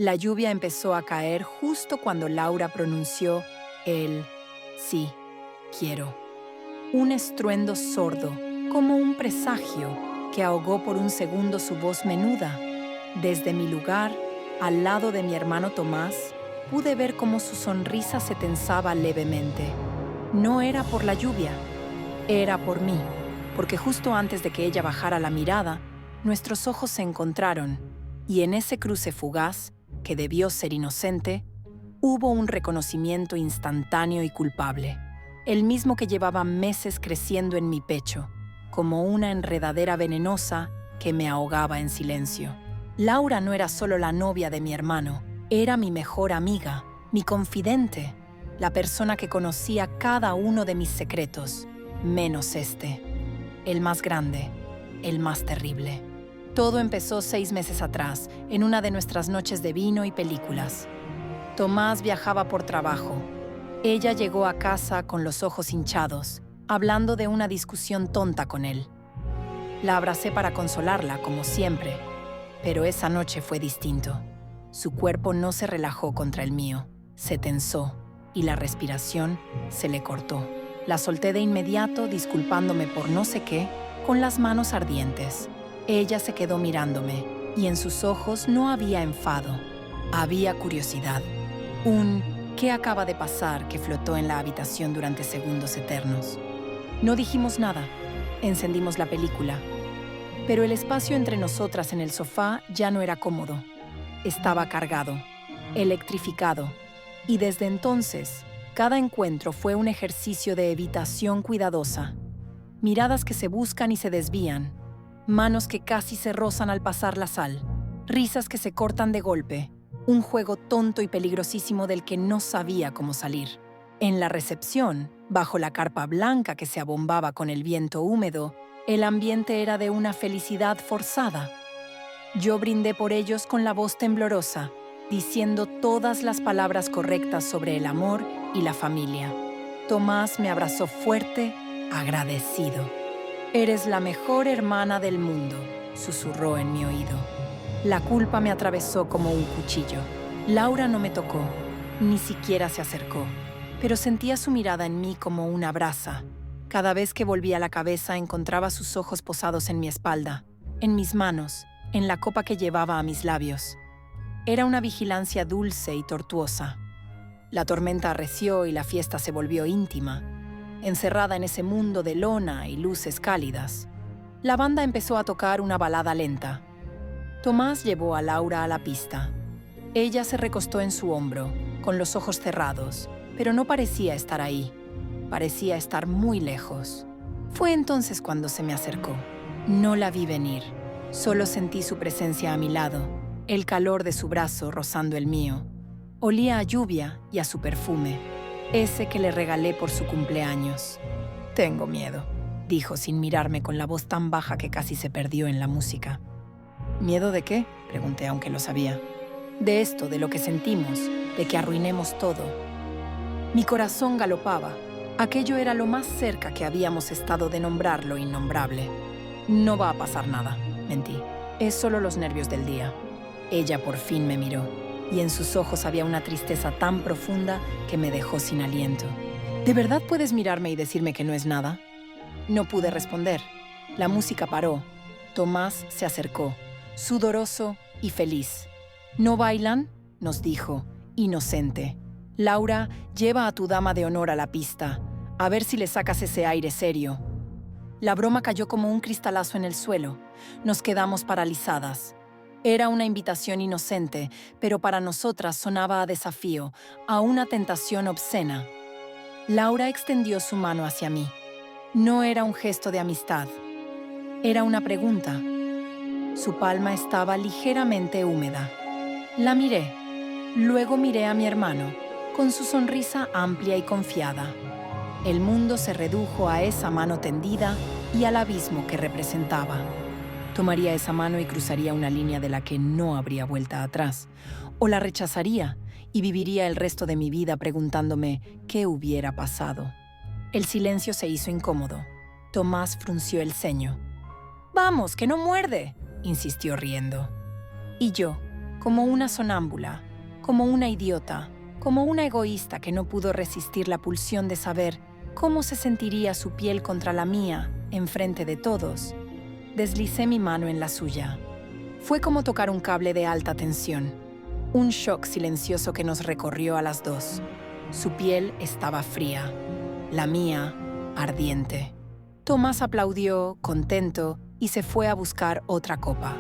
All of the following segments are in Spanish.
La lluvia empezó a caer justo cuando Laura pronunció el sí, quiero. Un estruendo sordo, como un presagio, que ahogó por un segundo su voz menuda. Desde mi lugar, al lado de mi hermano Tomás, pude ver cómo su sonrisa se tensaba levemente. No era por la lluvia, era por mí, porque justo antes de que ella bajara la mirada, nuestros ojos se encontraron, y en ese cruce fugaz, que debió ser inocente, hubo un reconocimiento instantáneo y culpable, el mismo que llevaba meses creciendo en mi pecho, como una enredadera venenosa que me ahogaba en silencio. Laura no era solo la novia de mi hermano, era mi mejor amiga, mi confidente, la persona que conocía cada uno de mis secretos, menos este, el más grande, el más terrible. Todo empezó 6 meses atrás, en una de nuestras noches de vino y películas. Tomás viajaba por trabajo. Ella llegó a casa con los ojos hinchados, hablando de una discusión tonta con él. La abracé para consolarla, como siempre, pero esa noche fue distinto. Su cuerpo no se relajó contra el mío, se tensó y la respiración se le cortó. La solté de inmediato, disculpándome por no sé qué, con las manos ardientes. Ella se quedó mirándome, y en sus ojos no había enfado, había curiosidad. Un ¿qué acaba de pasar? Que flotó en la habitación durante segundos eternos. No dijimos nada, encendimos la película, pero el espacio entre nosotras en el sofá ya no era cómodo. Estaba cargado, electrificado, y desde entonces, cada encuentro fue un ejercicio de evitación cuidadosa. Miradas que se buscan y se desvían, manos que casi se rozan al pasar la sal, risas que se cortan de golpe, un juego tonto y peligrosísimo del que no sabía cómo salir. En la recepción, bajo la carpa blanca que se abombaba con el viento húmedo, el ambiente era de una felicidad forzada. Yo brindé por ellos con la voz temblorosa, diciendo todas las palabras correctas sobre el amor y la familia. Tomás me abrazó fuerte, agradecido. «Eres la mejor hermana del mundo», susurró en mi oído. La culpa me atravesó como un cuchillo. Laura no me tocó, ni siquiera se acercó, pero sentía su mirada en mí como una brasa. Cada vez que volvía la cabeza encontraba sus ojos posados en mi espalda, en mis manos, en la copa que llevaba a mis labios. Era una vigilancia dulce y tortuosa. La tormenta arreció y la fiesta se volvió íntima, encerrada en ese mundo de lona y luces cálidas. La banda empezó a tocar una balada lenta. Tomás llevó a Laura a la pista. Ella se recostó en su hombro, con los ojos cerrados, pero no parecía estar ahí. Parecía estar muy lejos. Fue entonces cuando se me acercó. No la vi venir. Solo sentí su presencia a mi lado, el calor de su brazo rozando el mío. Olía a lluvia y a su perfume, ese que le regalé por su cumpleaños. «Tengo miedo», dijo sin mirarme con la voz tan baja que casi se perdió en la música. «¿Miedo de qué?», pregunté, aunque lo sabía. «De esto, de lo que sentimos, de que arruinemos todo». Mi corazón galopaba. Aquello era lo más cerca que habíamos estado de nombrar lo innombrable. «No va a pasar nada», mentí. «Es solo los nervios del día». Ella por fin me miró, y en sus ojos había una tristeza tan profunda que me dejó sin aliento. «¿De verdad puedes mirarme y decirme que no es nada?». No pude responder. La música paró. Tomás se acercó, sudoroso y feliz. «¿No bailan?», nos dijo, inocente. «Laura, lleva a tu dama de honor a la pista. A ver si le sacas ese aire serio». La broma cayó como un cristalazo en el suelo. Nos quedamos paralizadas. Era una invitación inocente, pero para nosotras sonaba a desafío, a una tentación obscena. Laura extendió su mano hacia mí. No era un gesto de amistad. Era una pregunta. Su palma estaba ligeramente húmeda. La miré. Luego miré a mi hermano, con su sonrisa amplia y confiada. El mundo se redujo a esa mano tendida y al abismo que representaba. Tomaría esa mano y cruzaría una línea de la que no habría vuelta atrás, o la rechazaría y viviría el resto de mi vida preguntándome qué hubiera pasado. El silencio se hizo incómodo. Tomás frunció el ceño. «Vamos, que no muerde», insistió riendo. Y yo, como una sonámbula, como una idiota, como una egoísta que no pudo resistir la pulsión de saber cómo se sentiría su piel contra la mía, enfrente de todos. Deslicé mi mano en la suya. Fue como tocar un cable de alta tensión, un shock silencioso que nos recorrió a las dos. Su piel estaba fría, la mía ardiente. Tomás aplaudió, contento, y se fue a buscar otra copa.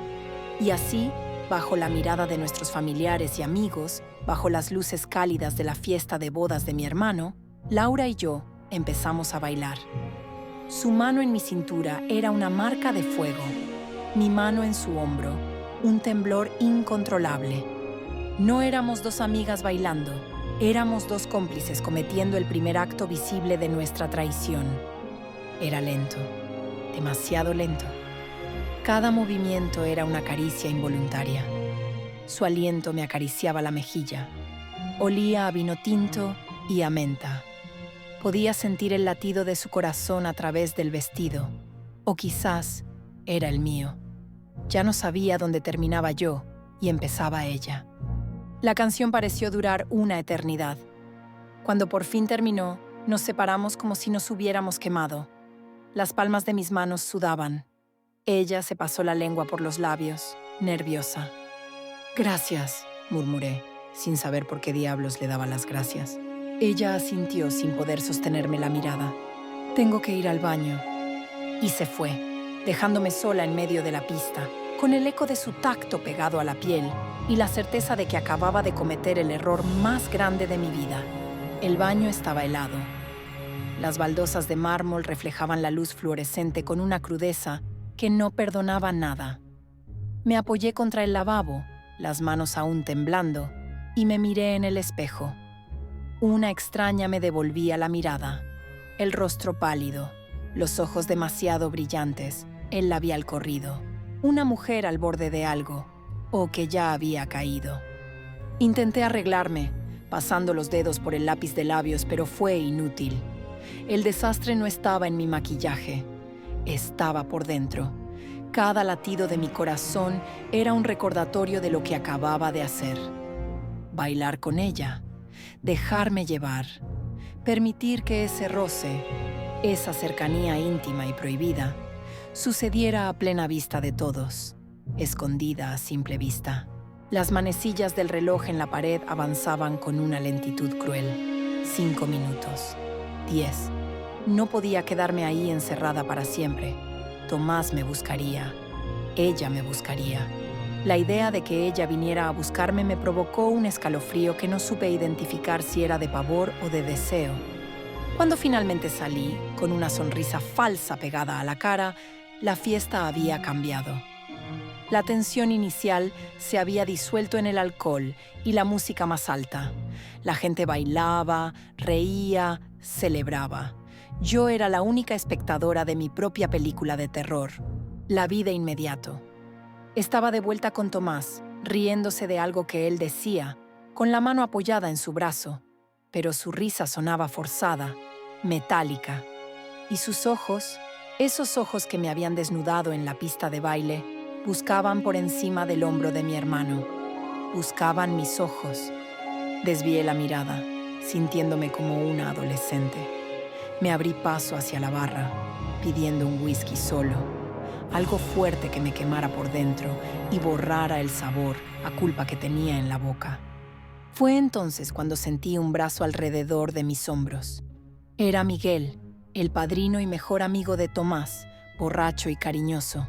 Y así, bajo la mirada de nuestros familiares y amigos, bajo las luces cálidas de la fiesta de bodas de mi hermano, Laura y yo empezamos a bailar. Su mano en mi cintura era una marca de fuego, mi mano en su hombro, un temblor incontrolable. No éramos dos amigas bailando, éramos dos cómplices cometiendo el primer acto visible de nuestra traición. Era lento, demasiado lento. Cada movimiento era una caricia involuntaria. Su aliento me acariciaba la mejilla. Olía a vino tinto y a menta. Podía sentir el latido de su corazón a través del vestido, o quizás era el mío. Ya no sabía dónde terminaba yo y empezaba ella. La canción pareció durar una eternidad. Cuando por fin terminó, nos separamos como si nos hubiéramos quemado. Las palmas de mis manos sudaban. Ella se pasó la lengua por los labios, nerviosa. «Gracias», murmuré, sin saber por qué diablos le daba las gracias. Ella asintió sin poder sostenerme la mirada. «Tengo que ir al baño». Y se fue, dejándome sola en medio de la pista, con el eco de su tacto pegado a la piel y la certeza de que acababa de cometer el error más grande de mi vida. El baño estaba helado. Las baldosas de mármol reflejaban la luz fluorescente con una crudeza que no perdonaba nada. Me apoyé contra el lavabo, las manos aún temblando, y me miré en el espejo. Una extraña me devolvía la mirada, el rostro pálido, los ojos demasiado brillantes, el labial corrido. Una mujer al borde de algo, o que ya había caído. Intenté arreglarme, pasando los dedos por el lápiz de labios, pero fue inútil. El desastre no estaba en mi maquillaje, estaba por dentro. Cada latido de mi corazón era un recordatorio de lo que acababa de hacer. Bailar con ella, dejarme llevar, permitir que ese roce, esa cercanía íntima y prohibida, sucediera a plena vista de todos, escondida a simple vista. Las manecillas del reloj en la pared avanzaban con una lentitud cruel. 5 minutos. 10. No podía quedarme ahí encerrada para siempre. Tomás me buscaría. Ella me buscaría. La idea de que ella viniera a buscarme me provocó un escalofrío que no supe identificar si era de pavor o de deseo. Cuando finalmente salí, con una sonrisa falsa pegada a la cara, la fiesta había cambiado. La tensión inicial se había disuelto en el alcohol y la música más alta. La gente bailaba, reía, celebraba. Yo era la única espectadora de mi propia película de terror. La vi de inmediato. Estaba de vuelta con Tomás, riéndose de algo que él decía, con la mano apoyada en su brazo, pero su risa sonaba forzada, metálica, y sus ojos, esos ojos que me habían desnudado en la pista de baile, buscaban por encima del hombro de mi hermano. Buscaban mis ojos. Desvié la mirada, sintiéndome como una adolescente. Me abrí paso hacia la barra, pidiendo un whisky solo, algo fuerte que me quemara por dentro y borrara el sabor a culpa que tenía en la boca. Fue entonces cuando sentí un brazo alrededor de mis hombros. Era Miguel, el padrino y mejor amigo de Tomás, borracho y cariñoso.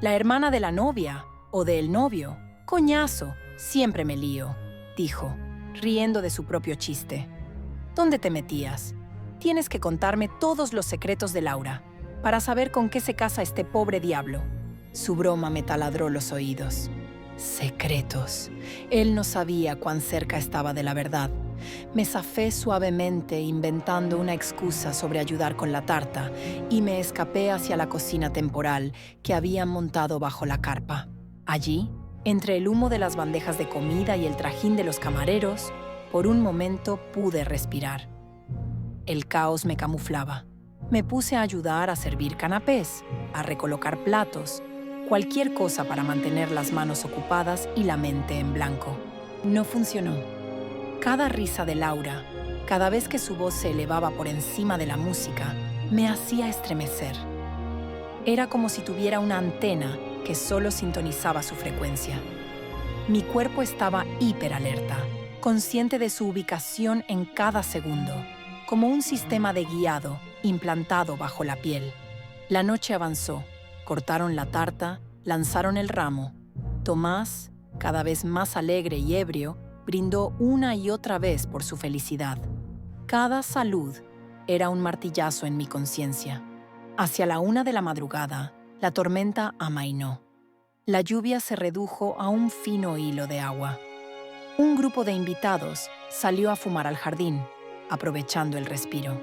La hermana de la novia, o del novio. Coñazo, siempre me lío, dijo, riendo de su propio chiste. ¿Dónde te metías? Tienes que contarme todos los secretos de Laura, para saber con qué se casa este pobre diablo. Su broma me taladró los oídos. Secretos. Él no sabía cuán cerca estaba de la verdad. Me zafé suavemente inventando una excusa sobre ayudar con la tarta y me escapé hacia la cocina temporal que habían montado bajo la carpa. Allí, entre el humo de las bandejas de comida y el trajín de los camareros, por un momento pude respirar. El caos me camuflaba. Me puse a ayudar a servir canapés, a recolocar platos, cualquier cosa para mantener las manos ocupadas y la mente en blanco. No funcionó. Cada risa de Laura, cada vez que su voz se elevaba por encima de la música, me hacía estremecer. Era como si tuviera una antena que solo sintonizaba su frecuencia. Mi cuerpo estaba hiperalerta, consciente de su ubicación en cada segundo, como un sistema de guiado implantado bajo la piel. La noche avanzó, cortaron la tarta, lanzaron el ramo. Tomás, cada vez más alegre y ebrio, brindó una y otra vez por su felicidad. Cada salud era un martillazo en mi conciencia. Hacia la 1 de la madrugada, la tormenta amainó. La lluvia se redujo a un fino hilo de agua. Un grupo de invitados salió a fumar al jardín, aprovechando el respiro.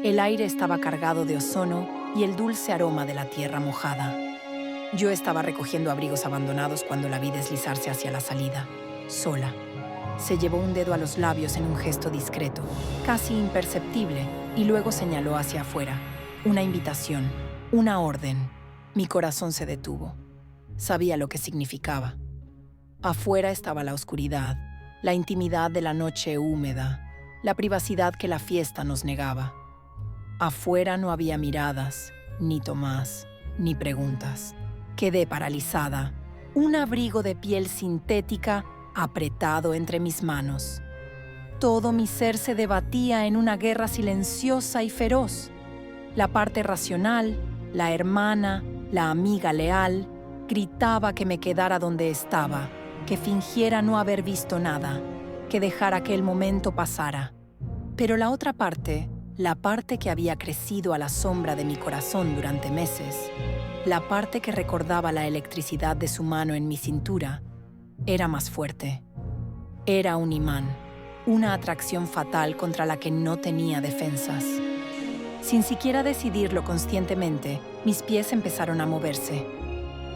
El aire estaba cargado de ozono y el dulce aroma de la tierra mojada. Yo estaba recogiendo abrigos abandonados cuando la vi deslizarse hacia la salida, sola. Se llevó un dedo a los labios en un gesto discreto, casi imperceptible, y luego señaló hacia afuera. Una invitación, una orden. Mi corazón se detuvo. Sabía lo que significaba. Afuera estaba la oscuridad, la intimidad de la noche húmeda, la privacidad que la fiesta nos negaba. Afuera no había miradas, ni Tomás, ni preguntas. Quedé paralizada, un abrigo de piel sintética apretado entre mis manos. Todo mi ser se debatía en una guerra silenciosa y feroz. La parte racional, la hermana, la amiga leal, gritaba que me quedara donde estaba, que fingiera no haber visto nada, que dejara que el momento pasara. Pero la otra parte, la parte que había crecido a la sombra de mi corazón durante meses, la parte que recordaba la electricidad de su mano en mi cintura, era más fuerte. Era un imán, una atracción fatal contra la que no tenía defensas. Sin siquiera decidirlo conscientemente, mis pies empezaron a moverse.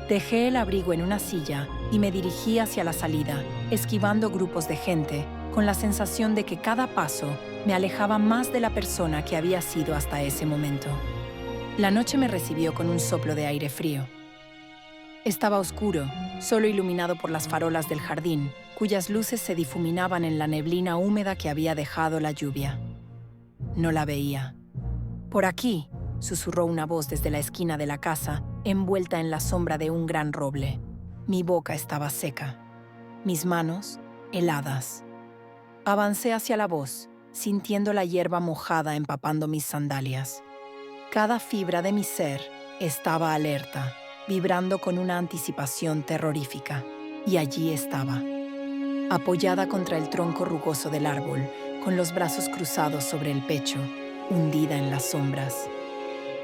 Dejé el abrigo en una silla y me dirigí hacia la salida, esquivando grupos de gente, con la sensación de que cada paso me alejaba más de la persona que había sido hasta ese momento. La noche me recibió con un soplo de aire frío. Estaba oscuro, solo iluminado por las farolas del jardín, cuyas luces se difuminaban en la neblina húmeda que había dejado la lluvia. No la veía. «Por aquí», susurró una voz desde la esquina de la casa, envuelta en la sombra de un gran roble. Mi boca estaba seca, mis manos heladas. Avancé hacia la voz, sintiendo la hierba mojada empapando mis sandalias. Cada fibra de mi ser estaba alerta, vibrando con una anticipación terrorífica. Y allí estaba, apoyada contra el tronco rugoso del árbol, con los brazos cruzados sobre el pecho, hundida en las sombras.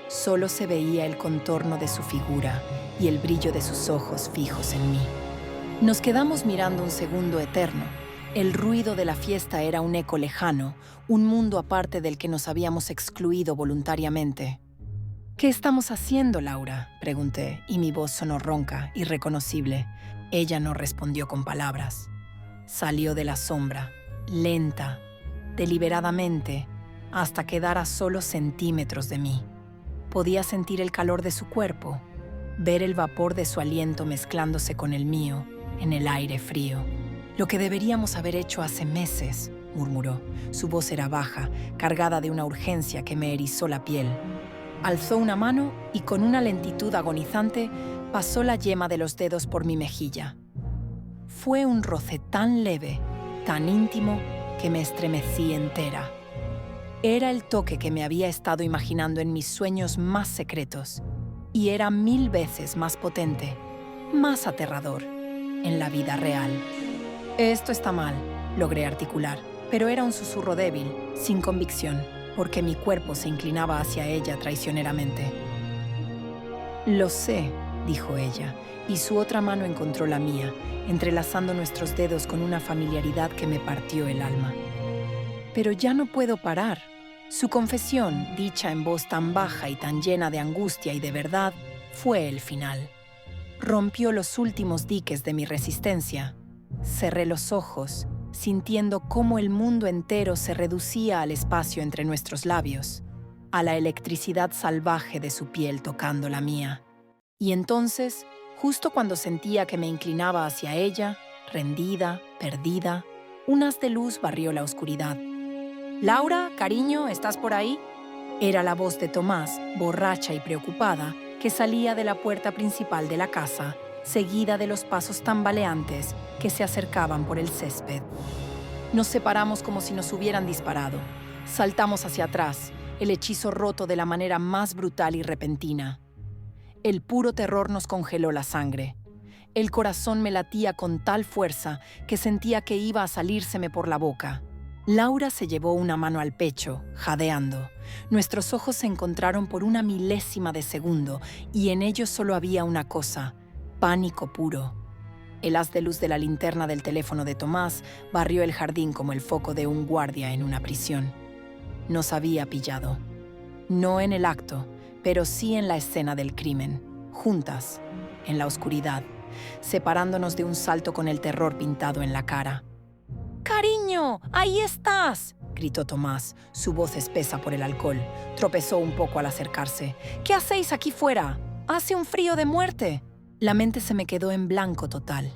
Solo se veía el contorno de su figura y el brillo de sus ojos fijos en mí. Nos quedamos mirando un segundo eterno. El ruido de la fiesta era un eco lejano, un mundo aparte del que nos habíamos excluido voluntariamente. «¿Qué estamos haciendo, Laura?», pregunté, y mi voz sonó ronca, irreconocible. Ella no respondió con palabras. Salió de la sombra, lenta, deliberadamente, hasta quedar a solo centímetros de mí. Podía sentir el calor de su cuerpo, ver el vapor de su aliento mezclándose con el mío en el aire frío. «Lo que deberíamos haber hecho hace meses», murmuró. Su voz era baja, cargada de una urgencia que me erizó la piel. Alzó una mano y con una lentitud agonizante pasó la yema de los dedos por mi mejilla. Fue un roce tan leve, tan íntimo, que me estremecí entera. Era el toque que me había estado imaginando en mis sueños más secretos, y era 1000 veces más potente, más aterrador, en la vida real. «Esto está mal», logré articular, pero era un susurro débil, sin convicción, porque mi cuerpo se inclinaba hacia ella traicioneramente. «Lo sé», dijo ella, y su otra mano encontró la mía, entrelazando nuestros dedos con una familiaridad que me partió el alma. «Pero ya no puedo parar». Su confesión, dicha en voz tan baja y tan llena de angustia y de verdad, fue el final. Rompió los últimos diques de mi resistencia. Cerré los ojos, sintiendo cómo el mundo entero se reducía al espacio entre nuestros labios, a la electricidad salvaje de su piel tocando la mía. Y entonces, justo cuando sentía que me inclinaba hacia ella, rendida, perdida, un haz de luz barrió la oscuridad. «Laura, cariño, ¿estás por ahí?». Era la voz de Tomás, borracha y preocupada, que salía de la puerta principal de la casa, seguida de los pasos tambaleantes que se acercaban por el césped. Nos separamos como si nos hubieran disparado. Saltamos hacia atrás, el hechizo roto de la manera más brutal y repentina. El puro terror nos congeló la sangre. El corazón me latía con tal fuerza que sentía que iba a salírseme por la boca. Laura se llevó una mano al pecho, jadeando. Nuestros ojos se encontraron por una milésima de segundo y en ellos solo había una cosa: pánico puro. El haz de luz de la linterna del teléfono de Tomás barrió el jardín como el foco de un guardia en una prisión. Nos había pillado. No en el acto, pero sí en la escena del crimen, juntas, en la oscuridad, separándonos de un salto con el terror pintado en la cara. «¡Cariño! ¡Ahí estás!», gritó Tomás, su voz espesa por el alcohol. Tropezó un poco al acercarse. «¿Qué hacéis aquí fuera? ¡Hace un frío de muerte!». La mente se me quedó en blanco total.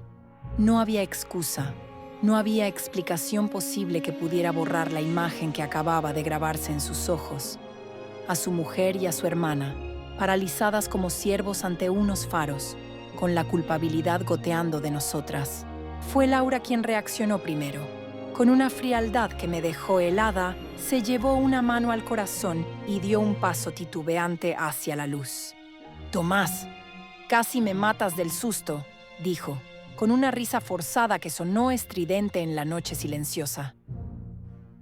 No había excusa, no había explicación posible que pudiera borrar la imagen que acababa de grabarse en sus ojos. A su mujer y a su hermana, paralizadas como ciervos ante unos faros, con la culpabilidad goteando de nosotras. Fue Laura quien reaccionó primero. Con una frialdad que me dejó helada, se llevó una mano al corazón y dio un paso titubeante hacia la luz. «Tomás, casi me matas del susto», dijo, con una risa forzada que sonó estridente en la noche silenciosa.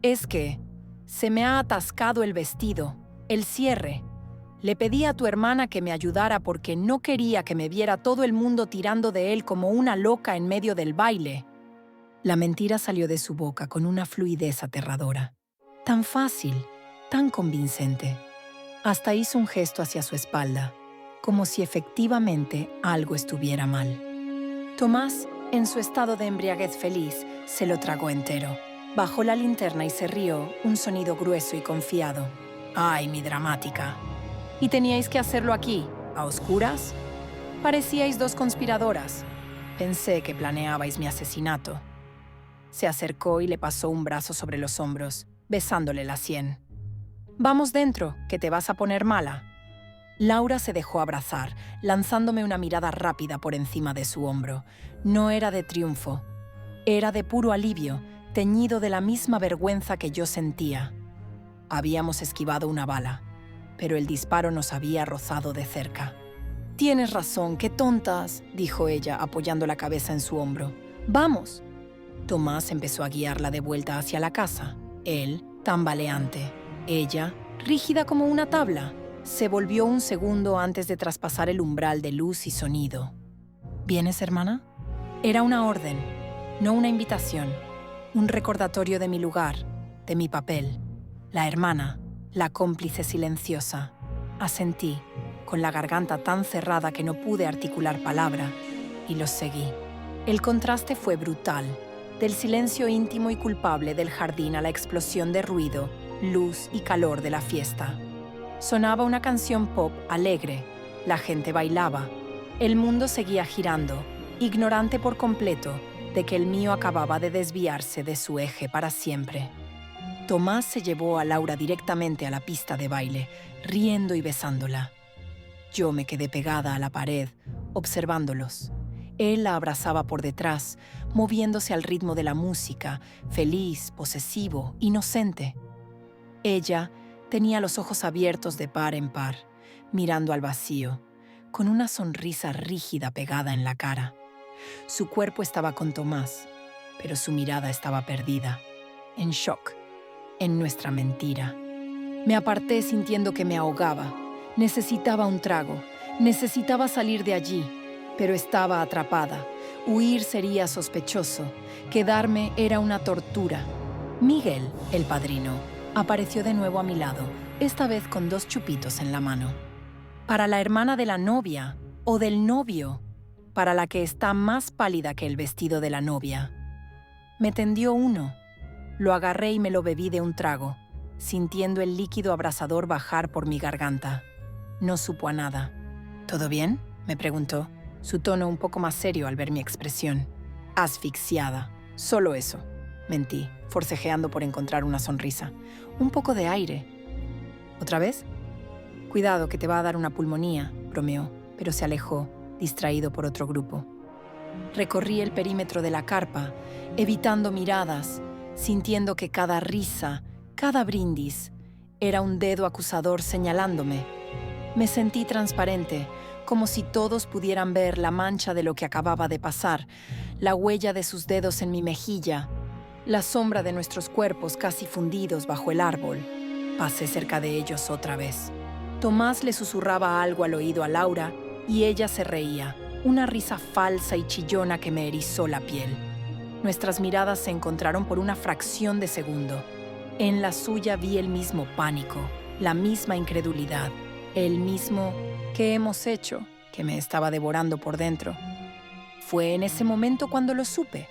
«Es que se me ha atascado el vestido, el cierre. Le pedí a tu hermana que me ayudara porque no quería que me viera todo el mundo tirando de él como una loca en medio del baile». La mentira salió de su boca con una fluidez aterradora. Tan fácil, tan convincente. Hasta hizo un gesto hacia su espalda, como si efectivamente algo estuviera mal. Tomás, en su estado de embriaguez feliz, se lo tragó entero. Bajó la linterna y se rió, un sonido grueso y confiado. «Ay, mi dramática. ¿Y teníais que hacerlo aquí, a oscuras? Parecíais dos conspiradoras. Pensé que planeabais mi asesinato». Se acercó y le pasó un brazo sobre los hombros, besándole la sien. «Vamos dentro, que te vas a poner mala». Laura se dejó abrazar, lanzándome una mirada rápida por encima de su hombro. No era de triunfo, era de puro alivio, teñido de la misma vergüenza que yo sentía. Habíamos esquivado una bala, pero el disparo nos había rozado de cerca. «Tienes razón, qué tontas», dijo ella, apoyando la cabeza en su hombro. «Vamos». Tomás empezó a guiarla de vuelta hacia la casa. Él, tambaleante. Ella, rígida como una tabla. Se volvió un segundo antes de traspasar el umbral de luz y sonido. «¿Vienes, hermana?». Era una orden, no una invitación. Un recordatorio de mi lugar, de mi papel. La hermana, la cómplice silenciosa. Asentí, con la garganta tan cerrada que no pude articular palabra, y los seguí. El contraste fue brutal. Del silencio íntimo y culpable del jardín a la explosión de ruido, luz y calor de la fiesta. Sonaba una canción pop alegre, la gente bailaba, el mundo seguía girando, ignorante por completo de que el mío acababa de desviarse de su eje para siempre. Tomás se llevó a Laura directamente a la pista de baile, riendo y besándola. Yo me quedé pegada a la pared, observándolos. Él la abrazaba por detrás, moviéndose al ritmo de la música, feliz, posesivo, inocente. Ella tenía los ojos abiertos de par en par, mirando al vacío, con una sonrisa rígida pegada en la cara. Su cuerpo estaba con Tomás, pero su mirada estaba perdida, en shock, en nuestra mentira. Me aparté sintiendo que me ahogaba. Necesitaba un trago, necesitaba salir de allí, pero estaba atrapada. Huir sería sospechoso, quedarme era una tortura. Miguel, el padrino, apareció de nuevo a mi lado, esta vez con 2 chupitos en la mano. Para la hermana de la novia, o del novio, para la que está más pálida que el vestido de la novia. Me tendió uno. Lo agarré y me lo bebí de un trago, sintiendo el líquido abrasador bajar por mi garganta. No supo a nada. «¿Todo bien?», me preguntó, su tono un poco más serio al ver mi expresión. Asfixiada. Solo eso. Mentí, forcejeando por encontrar una sonrisa. Un poco de aire. ¿Otra vez? Cuidado, que te va a dar una pulmonía, bromeó, pero se alejó, distraído por otro grupo. Recorrí el perímetro de la carpa, evitando miradas, sintiendo que cada risa, cada brindis, era un dedo acusador señalándome. Me sentí transparente, como si todos pudieran ver la mancha de lo que acababa de pasar, la huella de sus dedos en mi mejilla, la sombra de nuestros cuerpos casi fundidos bajo el árbol. Pasé cerca de ellos otra vez. Tomás le susurraba algo al oído a Laura y ella se reía, una risa falsa y chillona que me erizó la piel. Nuestras miradas se encontraron por una fracción de segundo. En la suya vi el mismo pánico, la misma incredulidad, el mismo «¿qué hemos hecho?», que me estaba devorando por dentro. Fue en ese momento cuando lo supe,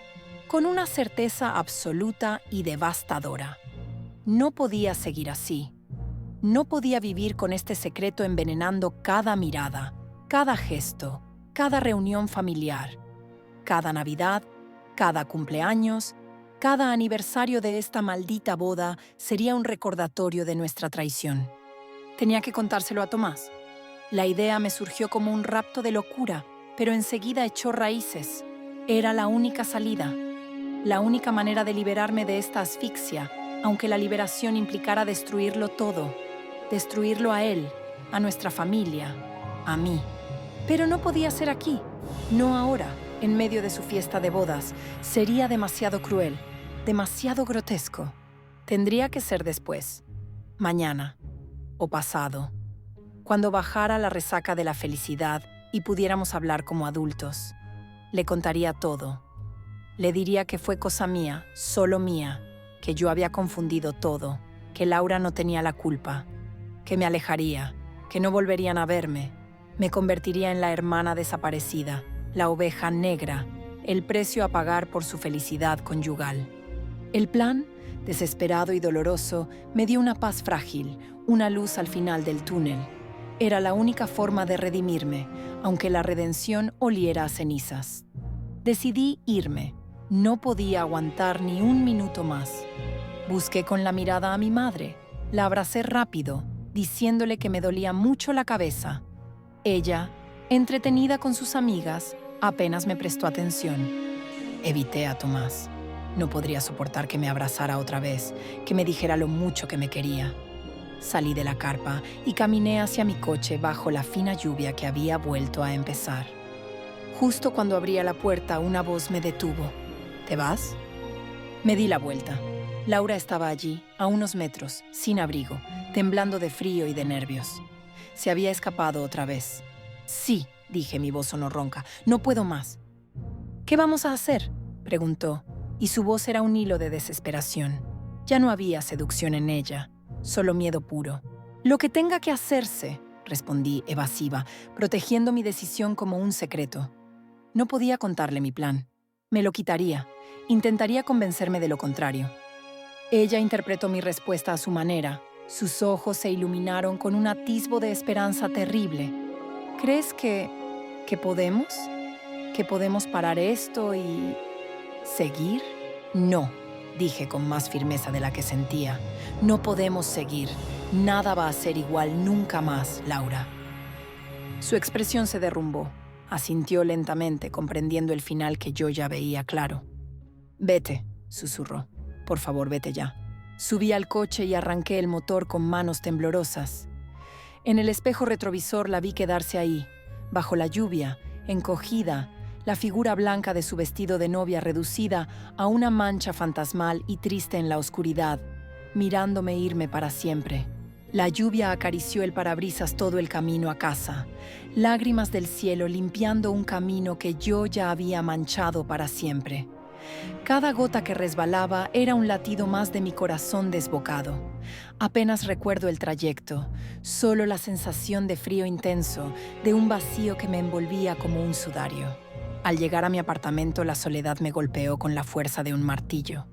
con una certeza absoluta y devastadora. No podía seguir así. No podía vivir con este secreto envenenando cada mirada, cada gesto, cada reunión familiar, cada Navidad, cada cumpleaños, cada aniversario de esta maldita boda sería un recordatorio de nuestra traición. Tenía que contárselo a Tomás. La idea me surgió como un rapto de locura, pero enseguida echó raíces. Era la única salida, la única manera de liberarme de esta asfixia, aunque la liberación implicara destruirlo todo, destruirlo a él, a nuestra familia, a mí. Pero no podía ser aquí, no ahora, en medio de su fiesta de bodas. Sería demasiado cruel, demasiado grotesco. Tendría que ser después, mañana o pasado, cuando bajara la resaca de la felicidad y pudiéramos hablar como adultos. Le contaría todo. Le diría que fue cosa mía, solo mía, que yo había confundido todo, que Laura no tenía la culpa, que me alejaría, que no volverían a verme. Me convertiría en la hermana desaparecida, la oveja negra, el precio a pagar por su felicidad conyugal. El plan, desesperado y doloroso, me dio una paz frágil, una luz al final del túnel. Era la única forma de redimirme, aunque la redención oliera a cenizas. Decidí irme. No podía aguantar ni un minuto más. Busqué con la mirada a mi madre. La abracé rápido, diciéndole que me dolía mucho la cabeza. Ella, entretenida con sus amigas, apenas me prestó atención. Evité a Tomás. No podría soportar que me abrazara otra vez, que me dijera lo mucho que me quería. Salí de la carpa y caminé hacia mi coche bajo la fina lluvia que había vuelto a empezar. Justo cuando abría la puerta, una voz me detuvo. ¿Te vas? Me di la vuelta. Laura estaba allí, a unos metros, sin abrigo, temblando de frío y de nervios. Se había escapado otra vez. Sí, dije, mi voz sonó ronca. No puedo más. ¿Qué vamos a hacer?, preguntó, y su voz era un hilo de desesperación. Ya no había seducción en ella, solo miedo puro. Lo que tenga que hacerse, respondí, evasiva, protegiendo mi decisión como un secreto. No podía contarle mi plan. Me lo quitaría. Intentaría convencerme de lo contrario. Ella interpretó mi respuesta a su manera. Sus ojos se iluminaron con un atisbo de esperanza terrible. ¿Crees que podemos? ¿Que podemos parar esto y seguir? No, dije con más firmeza de la que sentía. No podemos seguir. Nada va a ser igual nunca más, Laura. Su expresión se derrumbó. Asintió lentamente, comprendiendo el final que yo ya veía claro. «Vete», susurró. «Por favor, vete ya». Subí al coche y arranqué el motor con manos temblorosas. En el espejo retrovisor la vi quedarse ahí, bajo la lluvia, encogida, la figura blanca de su vestido de novia reducida a una mancha fantasmal y triste en la oscuridad, mirándome irme para siempre. La lluvia acarició el parabrisas todo el camino a casa, lágrimas del cielo limpiando un camino que yo ya había manchado para siempre. Cada gota que resbalaba era un latido más de mi corazón desbocado. Apenas recuerdo el trayecto, solo la sensación de frío intenso, de un vacío que me envolvía como un sudario. Al llegar a mi apartamento, la soledad me golpeó con la fuerza de un martillo.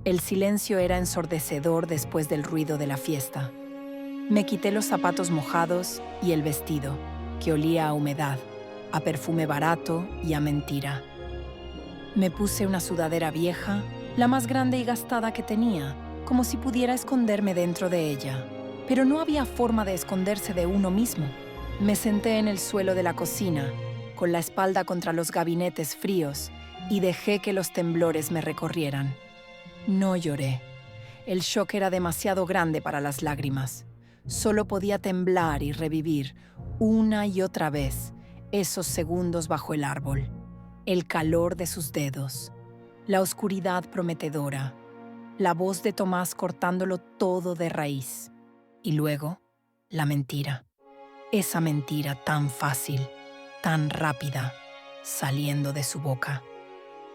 El silencio era ensordecedor después del ruido de la fiesta. Me quité los zapatos mojados y el vestido, que olía a humedad, a perfume barato y a mentira. Me puse una sudadera vieja, la más grande y gastada que tenía, como si pudiera esconderme dentro de ella. Pero no había forma de esconderse de uno mismo. Me senté en el suelo de la cocina, con la espalda contra los gabinetes fríos, y dejé que los temblores me recorrieran. No lloré. El shock era demasiado grande para las lágrimas. Solo podía temblar y revivir, una y otra vez, esos segundos bajo el árbol. El calor de sus dedos, la oscuridad prometedora, la voz de Tomás cortándolo todo de raíz. Y luego, la mentira. Esa mentira tan fácil, tan rápida, saliendo de su boca.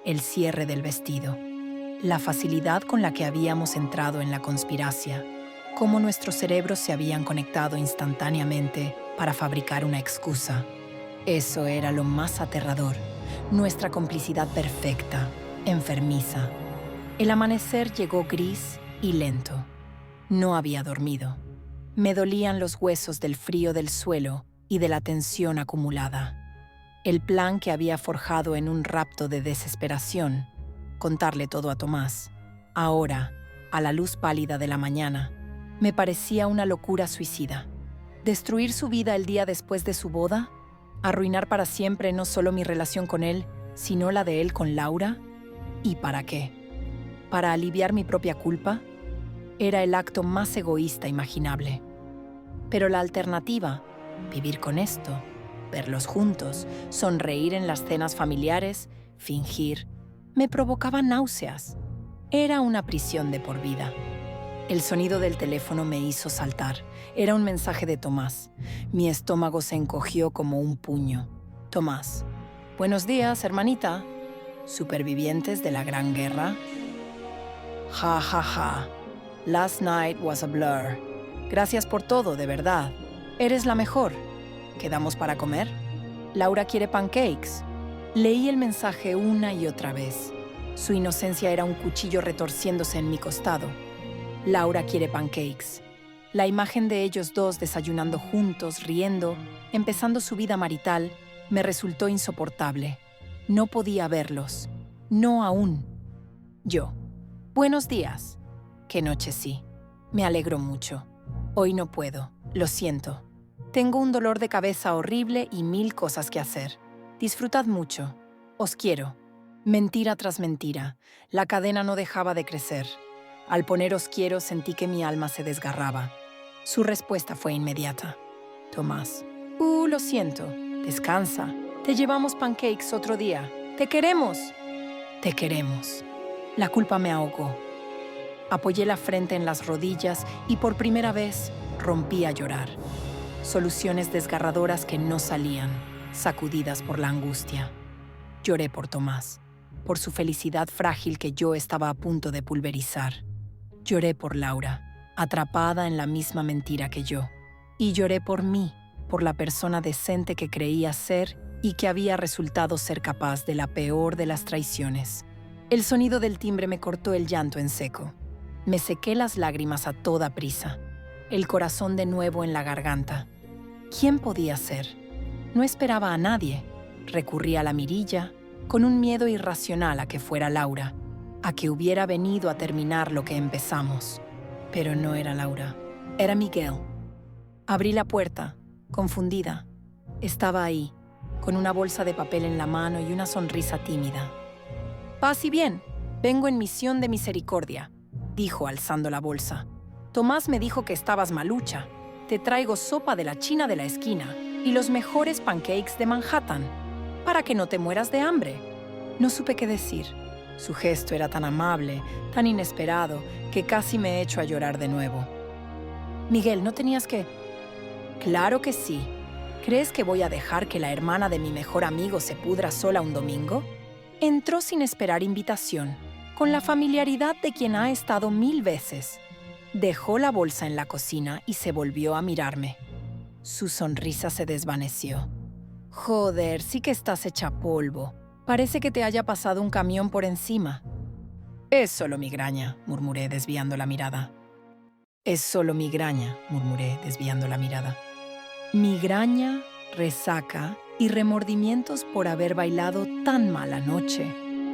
El cierre del vestido. La facilidad con la que habíamos entrado en la conspiracia. Cómo nuestros cerebros se habían conectado instantáneamente para fabricar una excusa. Eso era lo más aterrador. Nuestra complicidad perfecta, enfermiza. El amanecer llegó gris y lento. No había dormido. Me dolían los huesos del frío del suelo y de la tensión acumulada. El plan que había forjado en un rapto de desesperación, contarle todo a Tomás, ahora, a la luz pálida de la mañana, me parecía una locura suicida. ¿Destruir su vida el día después de su boda? ¿Arruinar para siempre no solo mi relación con él, sino la de él con Laura? ¿Y para qué? ¿Para aliviar mi propia culpa? Era el acto más egoísta imaginable. Pero la alternativa, vivir con esto, verlos juntos, sonreír en las cenas familiares, fingir, me provocaba náuseas. Era una prisión de por vida. El sonido del teléfono me hizo saltar. Era un mensaje de Tomás. Mi estómago se encogió como un puño. Tomás. Buenos días, hermanita. ¿Supervivientes de la Gran Guerra? Ja, ja, ja. Last night was a blur. Gracias por todo, de verdad. Eres la mejor. ¿Quedamos para comer? Laura quiere pancakes. Leí el mensaje una y otra vez. Su inocencia era un cuchillo retorciéndose en mi costado. Laura quiere pancakes. La imagen de ellos dos desayunando juntos, riendo, empezando su vida marital, me resultó insoportable. No podía verlos. No aún. Yo. Buenos días. Qué noche sí. Me alegro mucho. Hoy no puedo. Lo siento. Tengo un dolor de cabeza horrible y 1000 cosas que hacer. Disfrutad mucho. Os quiero. Mentira tras mentira. La cadena no dejaba de crecer. Al poner os quiero sentí que mi alma se desgarraba. Su respuesta fue inmediata. Tomás. Lo siento. Descansa. Te llevamos pancakes otro día. ¡Te queremos! Te queremos. La culpa me ahogó. Apoyé la frente en las rodillas y por primera vez rompí a llorar. Soluciones desgarradoras que no salían, sacudidas por la angustia. Lloré por Tomás, por su felicidad frágil que yo estaba a punto de pulverizar. Lloré por Laura, atrapada en la misma mentira que yo. Y lloré por mí, por la persona decente que creía ser y que había resultado ser capaz de la peor de las traiciones. El sonido del timbre me cortó el llanto en seco. Me sequé las lágrimas a toda prisa, el corazón de nuevo en la garganta. ¿Quién podía ser? No esperaba a nadie. Recurrí a la mirilla, con un miedo irracional a que fuera Laura, a que hubiera venido a terminar lo que empezamos. Pero no era Laura, era Miguel. Abrí la puerta, confundida. Estaba ahí, con una bolsa de papel en la mano y una sonrisa tímida. «Paz y bien, vengo en misión de misericordia», dijo alzando la bolsa. «Tomás me dijo que estabas malucha. Te traigo sopa de la china de la esquina y los mejores pancakes de Manhattan, para que no te mueras de hambre». No supe qué decir. Su gesto era tan amable, tan inesperado, que casi me echó a llorar de nuevo. «Miguel, ¿no tenías que...?» «Claro que sí. ¿Crees que voy a dejar que la hermana de mi mejor amigo se pudra sola un domingo?» Entró sin esperar invitación, con la familiaridad de quien ha estado 1000 veces. Dejó la bolsa en la cocina y se volvió a mirarme. Su sonrisa se desvaneció. «Joder, sí que estás hecha polvo. Parece que te haya pasado un camión por encima». «Es solo migraña», murmuré desviando la mirada. «Es solo migraña», murmuré desviando la mirada. Migraña, resaca, Y remordimientos por haber bailado tan mal anoche.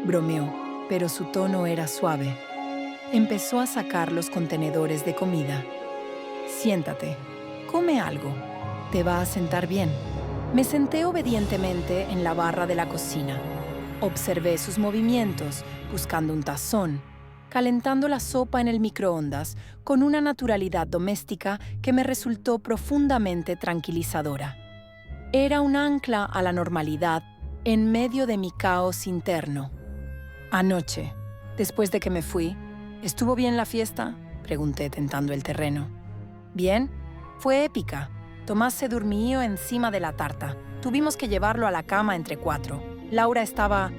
Bromeó, pero su tono era suave. Empezó a sacar los contenedores de comida. Siéntate, come algo. Te va a sentar bien. Me senté obedientemente en la barra de la cocina. Observé sus movimientos, buscando un tazón, calentando la sopa en el microondas con una naturalidad doméstica que me resultó profundamente tranquilizadora. Era un ancla a la normalidad en medio de mi caos interno. Anoche, después de que me fui, ¿estuvo bien la fiesta?, pregunté tentando el terreno. Bien, fue épica. Tomás se durmió encima de la tarta. Tuvimos que llevarlo a la cama entre 4. Laura estaba,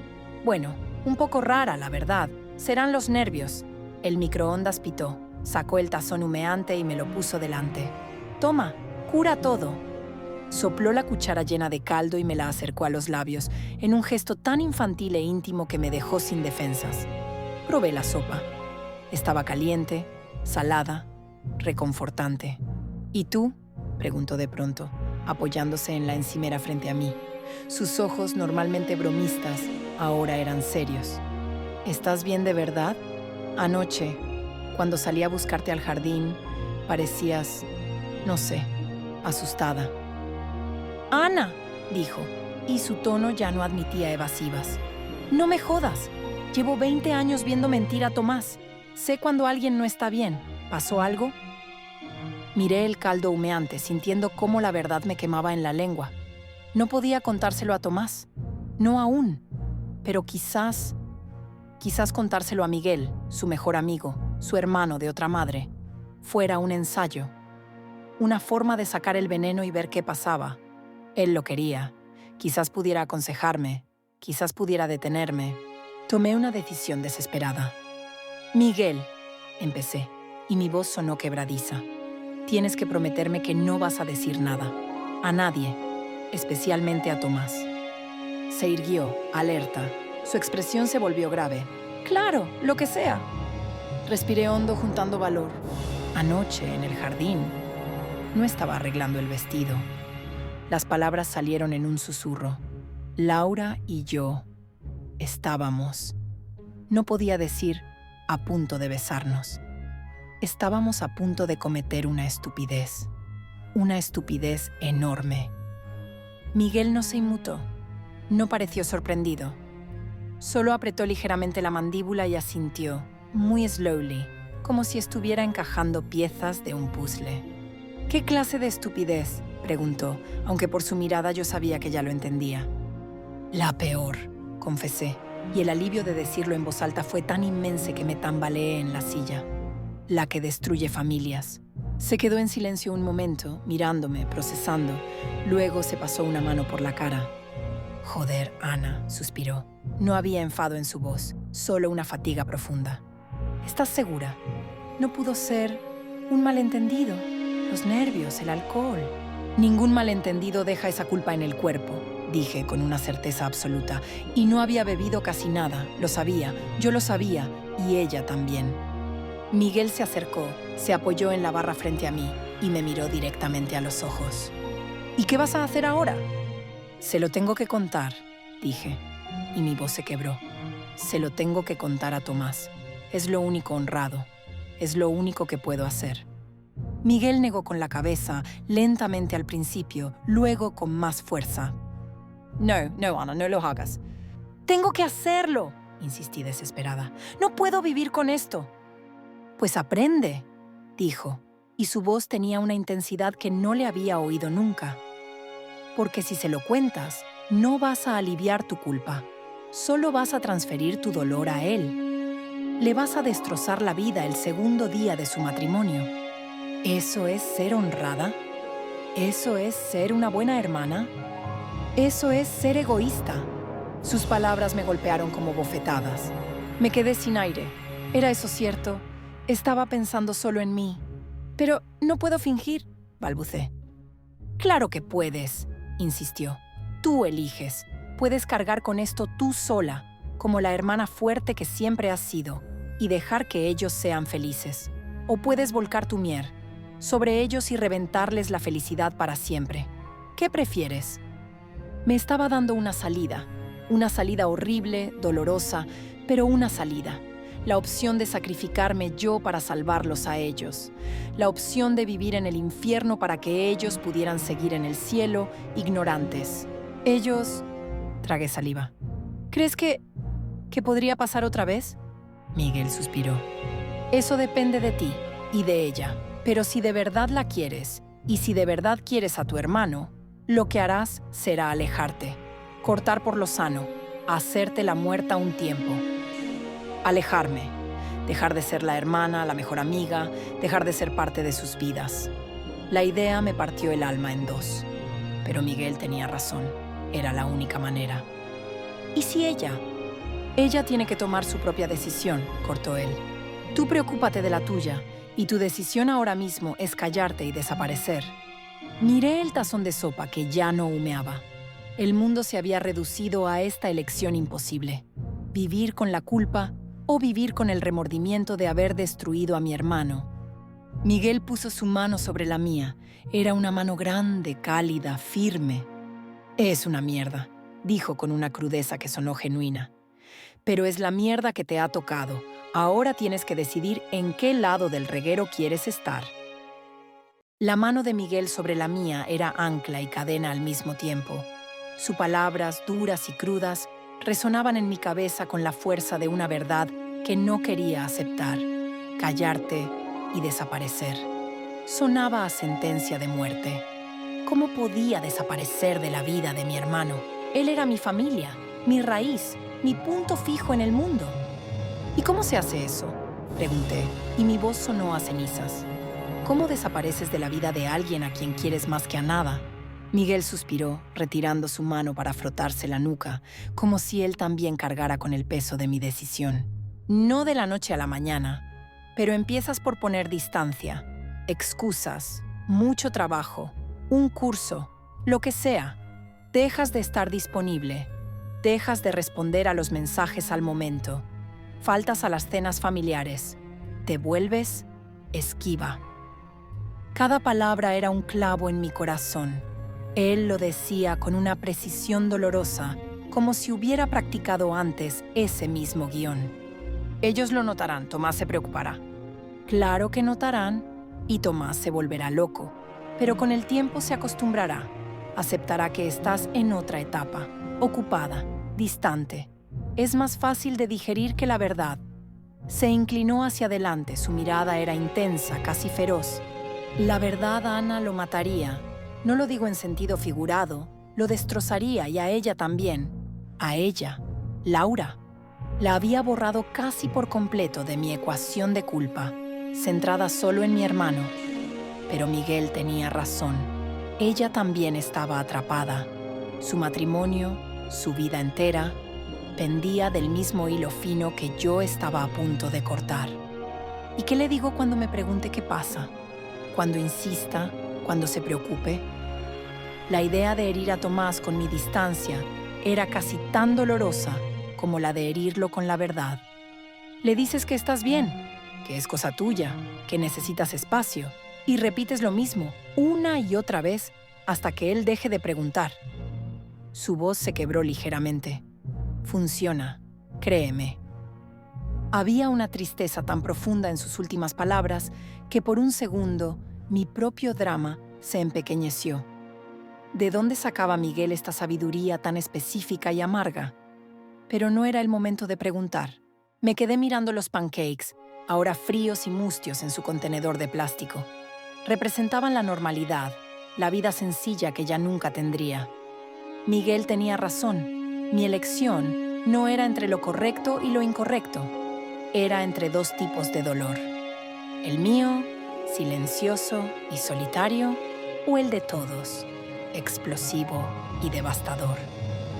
bueno, un poco rara, la verdad. Serán los nervios. El microondas pitó. Sacó el tazón humeante y me lo puso delante. Toma, cura todo. Sopló la cuchara llena de caldo y me la acercó a los labios, en un gesto tan infantil e íntimo que me dejó sin defensas. Probé la sopa. Estaba caliente, salada, reconfortante. ¿Y tú?, preguntó de pronto, apoyándose en la encimera frente a mí. Sus ojos, normalmente bromistas, ahora eran serios. ¿Estás bien de verdad? Anoche, cuando salí a buscarte al jardín, parecías, no sé, asustada. «Ana», dijo, y su tono ya no admitía evasivas. «No me jodas. Llevo 20 años viendo mentir a Tomás. Sé cuando alguien no está bien. ¿Pasó algo?» Miré el caldo humeante, sintiendo cómo la verdad me quemaba en la lengua. No podía contárselo a Tomás. No aún. Pero quizás contárselo a Miguel, su mejor amigo, su hermano de otra madre, fuera un ensayo. Una forma de sacar el veneno y ver qué pasaba. Él lo quería. Quizás pudiera aconsejarme. Quizás pudiera detenerme. Tomé una decisión desesperada. «Miguel», empecé, y mi voz sonó quebradiza. «Tienes que prometerme que no vas a decir nada. A nadie, especialmente a Tomás». Se irguió, alerta. Su expresión se volvió grave. «Claro, lo que sea». Respiré hondo juntando valor. Anoche, en el jardín, no estaba arreglando el vestido. Las palabras salieron en un susurro. Laura y yo estábamos. No podía decir a punto de besarnos. Estábamos a punto de cometer una estupidez enorme. Miguel no se inmutó. No pareció sorprendido. Solo apretó ligeramente la mandíbula y asintió, muy slowly, como si estuviera encajando piezas de un puzzle. «¿Qué clase de estupidez?», preguntó, aunque por su mirada yo sabía que ya lo entendía. «La peor», confesé, y el alivio de decirlo en voz alta fue tan inmenso que me tambaleé en la silla. «La que destruye familias». Se quedó en silencio un momento, mirándome, procesando. Luego se pasó una mano por la cara. «Joder, Ana», suspiró. No había enfado en su voz, solo una fatiga profunda. «¿Estás segura? No pudo ser un malentendido. Los nervios, el alcohol». «Ningún malentendido deja esa culpa en el cuerpo», dije con una certeza absoluta. Y no había bebido casi nada, lo sabía, yo lo sabía, y ella también. Miguel se acercó, se apoyó en la barra frente a mí y me miró directamente a los ojos. «¿Y qué vas a hacer ahora?» «Se lo tengo que contar», dije, y mi voz se quebró. «Se lo tengo que contar a Tomás. Es lo único honrado. Es lo único que puedo hacer». Miguel negó con la cabeza, lentamente al principio, luego con más fuerza. No, Ana, no lo hagas». «Tengo que hacerlo», insistí desesperada. «No puedo vivir con esto». «Pues aprende», dijo, y su voz tenía una intensidad que no le había oído nunca. «Porque si se lo cuentas, no vas a aliviar tu culpa. Solo vas a transferir tu dolor a él. Le vas a destrozar la vida el segundo día de su matrimonio. ¿Eso es ser honrada? ¿Eso es ser una buena hermana? Eso es ser egoísta». Sus palabras me golpearon como bofetadas. Me quedé sin aire. ¿Era eso cierto? Estaba pensando solo en mí. «Pero no puedo fingir», balbucé. «Claro que puedes», insistió. «Tú eliges. Puedes cargar con esto tú sola, como la hermana fuerte que siempre has sido, y dejar que ellos sean felices. O puedes volcar tu mier sobre ellos y reventarles la felicidad para siempre. ¿Qué prefieres?» Me estaba dando una salida horrible, dolorosa, pero una salida. La opción de sacrificarme yo para salvarlos a ellos. La opción de vivir en el infierno para que ellos pudieran seguir en el cielo, ignorantes. Ellos... Tragué saliva. ¿Crees que podría pasar otra vez? Miguel suspiró. Eso depende de ti y de ella. Pero si de verdad la quieres, y si de verdad quieres a tu hermano, lo que harás será alejarte. Cortar por lo sano. Hacerte la muerta un tiempo. Alejarme, dejar de ser la hermana, la mejor amiga, dejar de ser parte de sus vidas. La idea me partió el alma en dos. Pero Miguel tenía razón, era la única manera. ¿Y si ella? Ella tiene que tomar su propia decisión, cortó él. Tú preocúpate de la tuya, y tu decisión ahora mismo es callarte y desaparecer. Miré el tazón de sopa que ya no humeaba. El mundo se había reducido a esta elección imposible. Vivir con la culpa o vivir con el remordimiento de haber destruido a mi hermano. Miguel puso su mano sobre la mía. Era una mano grande, cálida, firme. Es una mierda, dijo con una crudeza que sonó genuina. Pero es la mierda que te ha tocado. Ahora tienes que decidir en qué lado del reguero quieres estar. La mano de Miguel sobre la mía era ancla y cadena al mismo tiempo. Sus palabras, duras y crudas, resonaban en mi cabeza con la fuerza de una verdad que no quería aceptar, callarte y desaparecer. Sonaba a sentencia de muerte. ¿Cómo podía desaparecer de la vida de mi hermano? Él era mi familia, mi raíz, mi punto fijo en el mundo. ¿Y cómo se hace eso?, pregunté, y mi voz sonó a cenizas. ¿Cómo desapareces de la vida de alguien a quien quieres más que a nada? Miguel suspiró, retirando su mano para frotarse la nuca, como si él también cargara con el peso de mi decisión. No de la noche a la mañana, pero empiezas por poner distancia, excusas, mucho trabajo, un curso, lo que sea. Dejas de estar disponible, dejas de responder a los mensajes al momento, faltas a las cenas familiares, te vuelves esquiva. Cada palabra era un clavo en mi corazón. Él lo decía con una precisión dolorosa, como si hubiera practicado antes ese mismo guión. Ellos lo notarán, Tomás se preocupará. Claro que notarán, y Tomás se volverá loco, pero con el tiempo se acostumbrará. Aceptará que estás en otra etapa, ocupada, distante. Es más fácil de digerir que la verdad. Se inclinó hacia adelante, su mirada era intensa, casi feroz. La verdad, Ana, lo mataría. No lo digo en sentido figurado, lo destrozaría y a ella también. A ella, Laura. La había borrado casi por completo de mi ecuación de culpa, centrada solo en mi hermano. Pero Miguel tenía razón. Ella también estaba atrapada. Su matrimonio, su vida entera, pendía del mismo hilo fino que yo estaba a punto de cortar. ¿Y qué le digo cuando me pregunte qué pasa? Cuando insista, cuando se preocupe. La idea de herir a Tomás con mi distancia era casi tan dolorosa como la de herirlo con la verdad. Le dices que estás bien, que es cosa tuya, que necesitas espacio, y repites lo mismo una y otra vez hasta que él deje de preguntar. Su voz se quebró ligeramente. Funciona, créeme. Había una tristeza tan profunda en sus últimas palabras que por un segundo mi propio drama se empequeñeció. ¿De dónde sacaba Miguel esta sabiduría tan específica y amarga? Pero no era el momento de preguntar. Me quedé mirando los pancakes, ahora fríos y mustios en su contenedor de plástico. Representaban la normalidad, la vida sencilla que ya nunca tendría. Miguel tenía razón. Mi elección no era entre lo correcto y lo incorrecto. Era entre dos tipos de dolor. El mío, silencioso y solitario, o el de todos, explosivo y devastador.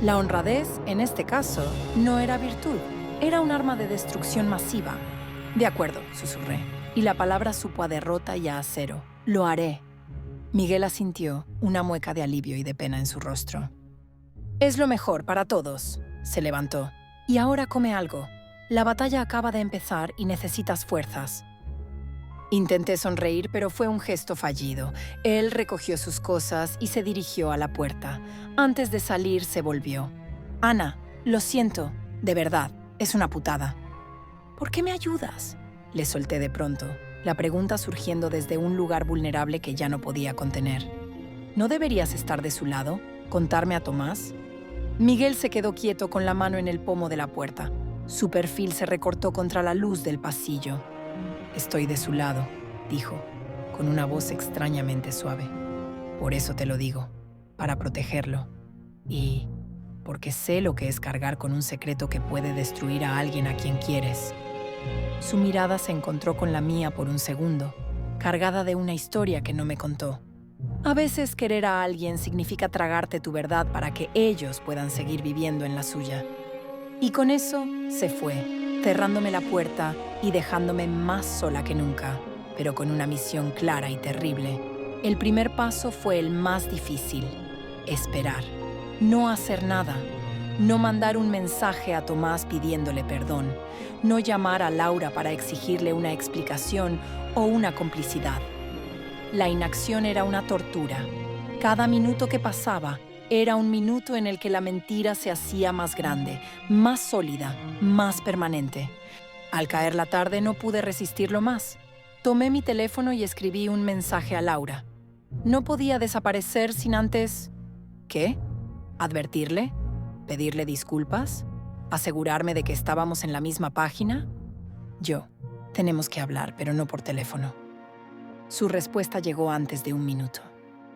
La honradez, en este caso, no era virtud, era un arma de destrucción masiva. De acuerdo, susurré, y la palabra supo a derrota y a acero. Lo haré. Miguel asintió, una mueca de alivio y de pena en su rostro. Es lo mejor para todos. Se levantó. Y ahora come algo. La batalla acaba de empezar y necesitas fuerzas. Intenté sonreír, pero fue un gesto fallido. Él recogió sus cosas y se dirigió a la puerta. Antes de salir, se volvió. Ana, lo siento, de verdad, es una putada. ¿Por qué me ayudas? Le solté de pronto, la pregunta surgiendo desde un lugar vulnerable que ya no podía contener. ¿No deberías estar de su lado? ¿Contarme a Tomás? Miguel se quedó quieto con la mano en el pomo de la puerta. Su perfil se recortó contra la luz del pasillo. Estoy de su lado, dijo, con una voz extrañamente suave. Por eso te lo digo, para protegerlo. Y porque sé lo que es cargar con un secreto que puede destruir a alguien a quien quieres. Su mirada se encontró con la mía por un segundo, cargada de una historia que no me contó. A veces querer a alguien significa tragarte tu verdad para que ellos puedan seguir viviendo en la suya. Y con eso se fue, cerrándome la puerta y dejándome más sola que nunca, pero con una misión clara y terrible. El primer paso fue el más difícil: esperar. No hacer nada. No mandar un mensaje a Tomás pidiéndole perdón. No llamar a Laura para exigirle una explicación o una complicidad. La inacción era una tortura. Cada minuto que pasaba era un minuto en el que la mentira se hacía más grande, más sólida, más permanente. Al caer la tarde no pude resistirlo más. Tomé mi teléfono y escribí un mensaje a Laura. No podía desaparecer sin antes... ¿Qué? ¿Advertirle? ¿Pedirle disculpas? ¿Asegurarme de que estábamos en la misma página? Tenemos que hablar, pero no por teléfono. Su respuesta llegó antes de un minuto.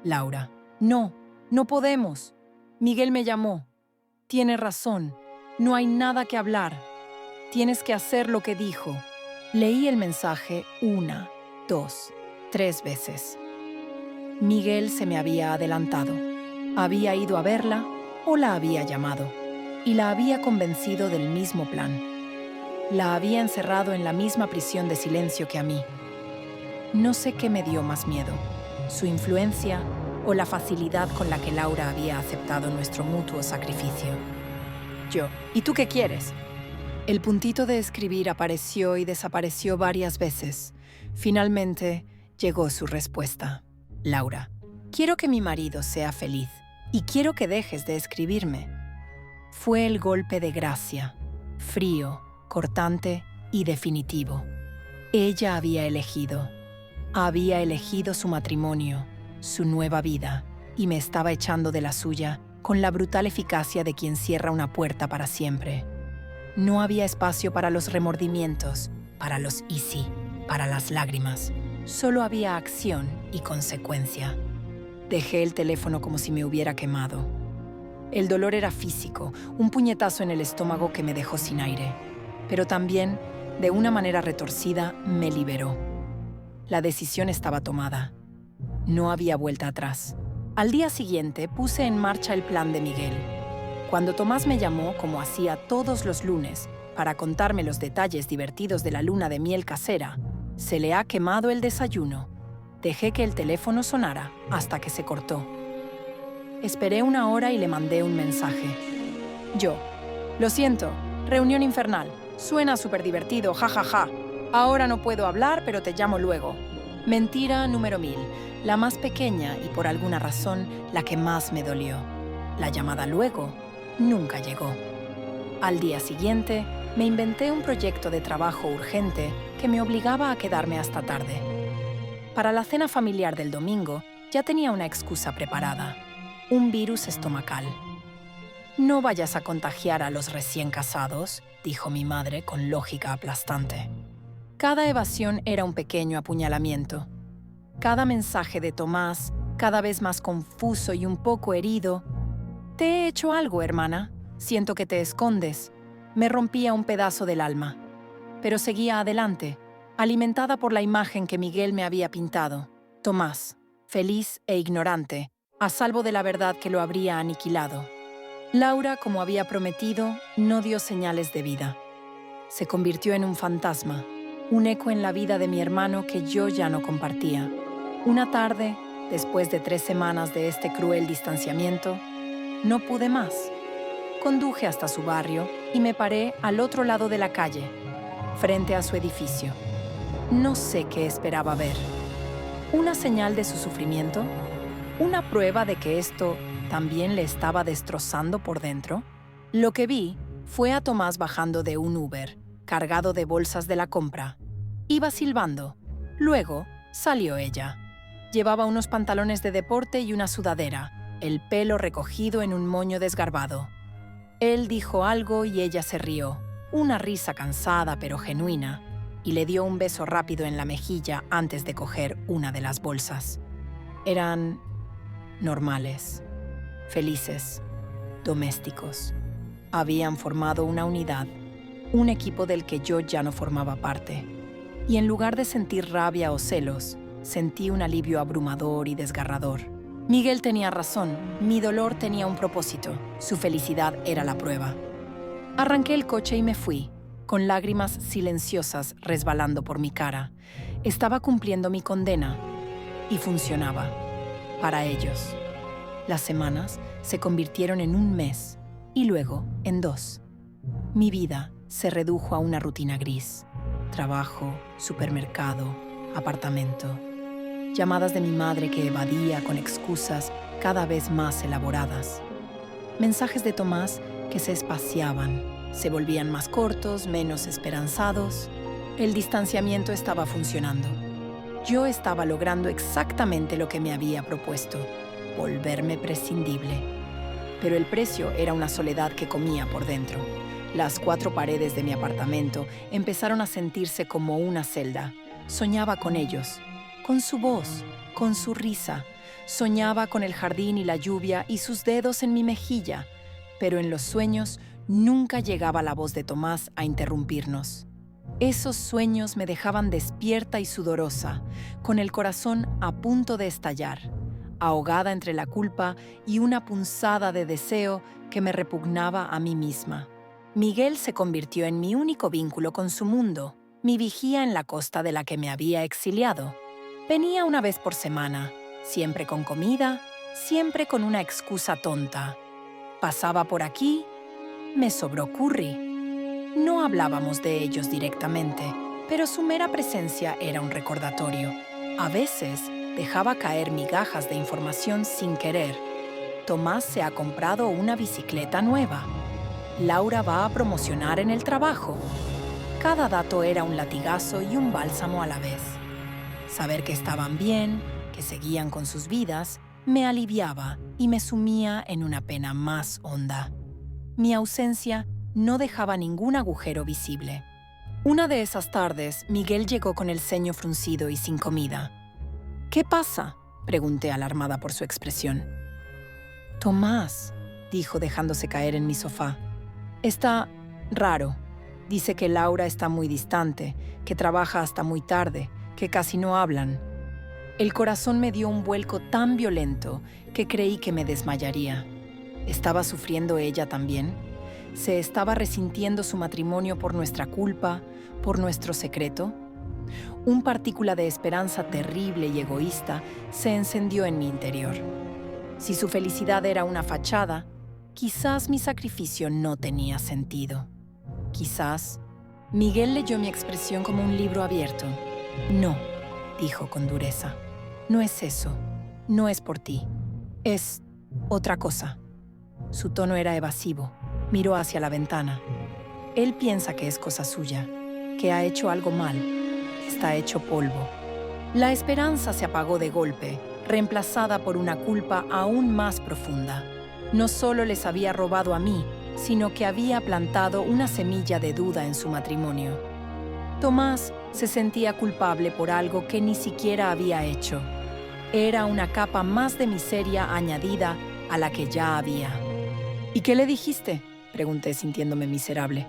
Laura, no podemos. Miguel me llamó. Tiene razón, no hay nada que hablar. Tienes que hacer lo que dijo. Leí el mensaje 1, 2, 3 veces. Miguel se me había adelantado. Había ido a verla o la había llamado y la había convencido del mismo plan. La había encerrado en la misma prisión de silencio que a mí. No sé qué me dio más miedo, su influencia o la facilidad con la que Laura había aceptado nuestro mutuo sacrificio. ¿Y tú qué quieres? El puntito de escribir apareció y desapareció varias veces. Finalmente llegó su respuesta. Laura, quiero que mi marido sea feliz y quiero que dejes de escribirme. Fue el golpe de gracia, frío, cortante y definitivo. Ella había elegido su matrimonio, su nueva vida, y me estaba echando de la suya con la brutal eficacia de quien cierra una puerta para siempre. No había espacio para los remordimientos, para los y sí, para las lágrimas. Solo había acción y consecuencia. Dejé el teléfono como si me hubiera quemado. El dolor era físico, un puñetazo en el estómago que me dejó sin aire. Pero también, de una manera retorcida, me liberó. La decisión estaba tomada. No había vuelta atrás. Al día siguiente puse en marcha el plan de Miguel. Cuando Tomás me llamó, como hacía todos los lunes, para contarme los detalles divertidos de la luna de miel casera, se le ha quemado el desayuno. Dejé que el teléfono sonara hasta que se cortó. Esperé 1 hora y le mandé un mensaje. Lo siento, reunión infernal. Suena súper divertido, jajaja. Ahora no puedo hablar, pero te llamo luego. Mentira número 1000, la más pequeña y por alguna razón la que más me dolió. La llamada luego nunca llegó. Al día siguiente, me inventé un proyecto de trabajo urgente que me obligaba a quedarme hasta tarde. Para la cena familiar del domingo, ya tenía una excusa preparada: un virus estomacal. No vayas a contagiar a los recién casados, dijo mi madre con lógica aplastante. Cada evasión era un pequeño apuñalamiento. Cada mensaje de Tomás, cada vez más confuso y un poco herido. «Te he hecho algo, hermana. Siento que te escondes». Me rompía un pedazo del alma. Pero seguía adelante, alimentada por la imagen que Miguel me había pintado. Tomás, feliz e ignorante, a salvo de la verdad que lo habría aniquilado. Laura, como había prometido, no dio señales de vida. Se convirtió en un fantasma, un eco en la vida de mi hermano que yo ya no compartía. Una tarde, después de 3 semanas de este cruel distanciamiento, no pude más. Conduje hasta su barrio y me paré al otro lado de la calle, frente a su edificio. No sé qué esperaba ver. ¿Una señal de su sufrimiento? ¿Una prueba de que esto también le estaba destrozando por dentro? Lo que vi fue a Tomás bajando de un Uber, cargado de bolsas de la compra. Iba silbando. Luego salió ella. Llevaba unos pantalones de deporte y una sudadera, el pelo recogido en un moño desgarbado. Él dijo algo y ella se rió, una risa cansada pero genuina, y le dio un beso rápido en la mejilla antes de coger una de las bolsas. Eran normales, felices, domésticos. Habían formado una unidad, un equipo del que yo ya no formaba parte. Y en lugar de sentir rabia o celos, sentí un alivio abrumador y desgarrador. Miguel tenía razón, mi dolor tenía un propósito, su felicidad era la prueba. Arranqué el coche y me fui, con lágrimas silenciosas resbalando por mi cara. Estaba cumpliendo mi condena y funcionaba. Para ellos. Las semanas se convirtieron en un mes y luego en 2. Mi vida se redujo a una rutina gris. Trabajo, supermercado, apartamento. Llamadas de mi madre que evadía con excusas cada vez más elaboradas. Mensajes de Tomás que se espaciaban, se volvían más cortos, menos esperanzados. El distanciamiento estaba funcionando. Yo estaba logrando exactamente lo que me había propuesto, volverme prescindible. Pero el precio era una soledad que comía por dentro. Las 4 paredes de mi apartamento empezaron a sentirse como una celda. Soñaba con ellos, con su voz, con su risa. Soñaba con el jardín y la lluvia y sus dedos en mi mejilla. Pero en los sueños nunca llegaba la voz de Tomás a interrumpirnos. Esos sueños me dejaban despierta y sudorosa, con el corazón a punto de estallar, ahogada entre la culpa y una punzada de deseo que me repugnaba a mí misma. Miguel se convirtió en mi único vínculo con su mundo, mi vigía en la costa de la que me había exiliado. Venía una vez por semana, siempre con comida, siempre con una excusa tonta. Pasaba por aquí, me sobró curry. No hablábamos de ellos directamente, pero su mera presencia era un recordatorio. A veces dejaba caer migajas de información sin querer. Tomás se ha comprado una bicicleta nueva. Laura va a promocionar en el trabajo. Cada dato era un latigazo y un bálsamo a la vez. Saber que estaban bien, que seguían con sus vidas, me aliviaba y me sumía en una pena más honda. Mi ausencia no dejaba ningún agujero visible. Una de esas tardes, Miguel llegó con el ceño fruncido y sin comida. «¿Qué pasa?», pregunté alarmada por su expresión. «Tomás», dijo dejándose caer en mi sofá. «Está raro. Dice que Laura está muy distante, que trabaja hasta muy tarde, que casi no hablan». El corazón me dio un vuelco tan violento que creí que me desmayaría. ¿Estaba sufriendo ella también? ¿Se estaba resintiendo su matrimonio por nuestra culpa, por nuestro secreto? Un partícula de esperanza terrible y egoísta se encendió en mi interior. Si su felicidad era una fachada, quizás mi sacrificio no tenía sentido. Quizás Miguel leyó mi expresión como un libro abierto. «No», dijo con dureza. «No es eso. No es por ti. Es otra cosa». Su tono era evasivo. Miró hacia la ventana. Él piensa que es cosa suya, que ha hecho algo mal. Está hecho polvo. La esperanza se apagó de golpe, reemplazada por una culpa aún más profunda. No solo les había robado a mí, sino que había plantado una semilla de duda en su matrimonio. Tomás se sentía culpable por algo que ni siquiera había hecho. Era una capa más de miseria añadida a la que ya había. «¿Y qué le dijiste?», pregunté sintiéndome miserable.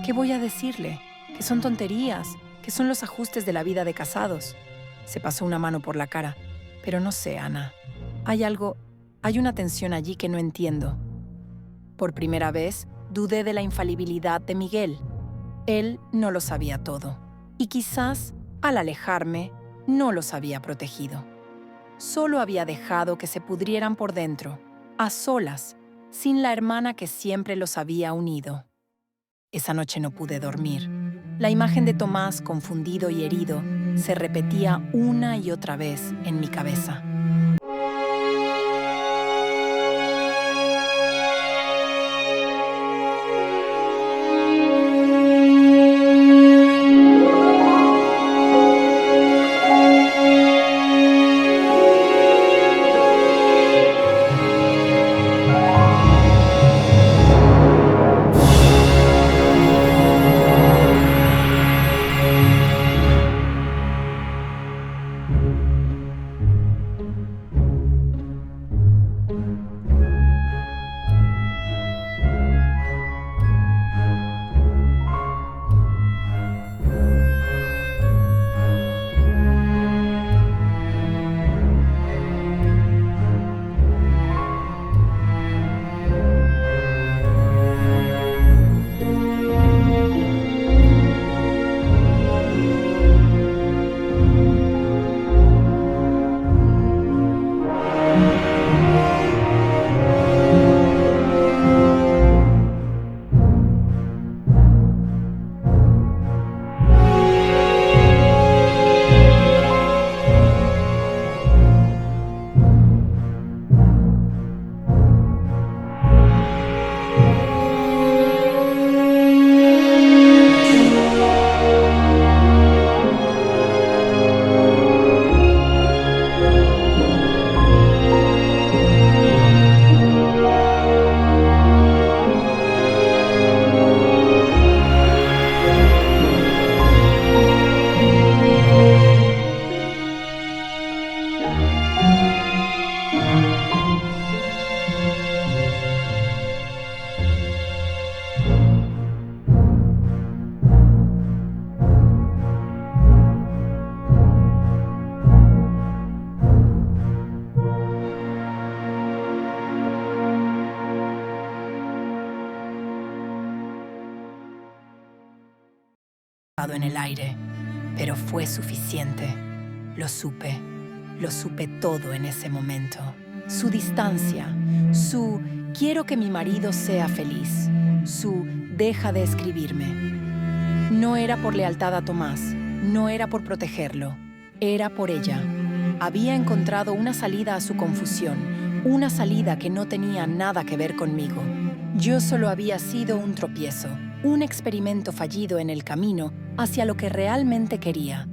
«¿Qué voy a decirle? Que son tonterías, que son los ajustes de la vida de casados». Se pasó una mano por la cara. «Pero no sé, Ana. Hay una tensión allí que no entiendo». Por primera vez, dudé de la infalibilidad de Miguel. Él no lo sabía todo. Y quizás, al alejarme, no los había protegido. Solo había dejado que se pudrieran por dentro, a solas, sin la hermana que siempre los había unido. Esa noche no pude dormir. La imagen de Tomás, confundido y herido, se repetía una y otra vez en mi cabeza. En el aire, pero fue suficiente. Lo supe todo en ese momento. Su distancia, su quiero que mi marido sea feliz, su deja de escribirme. No era por lealtad a Tomás, no era por protegerlo, era por ella. Había encontrado una salida a su confusión, una salida que no tenía nada que ver conmigo. Yo solo había sido un tropiezo, un experimento fallido en el camino hacia lo que realmente quería.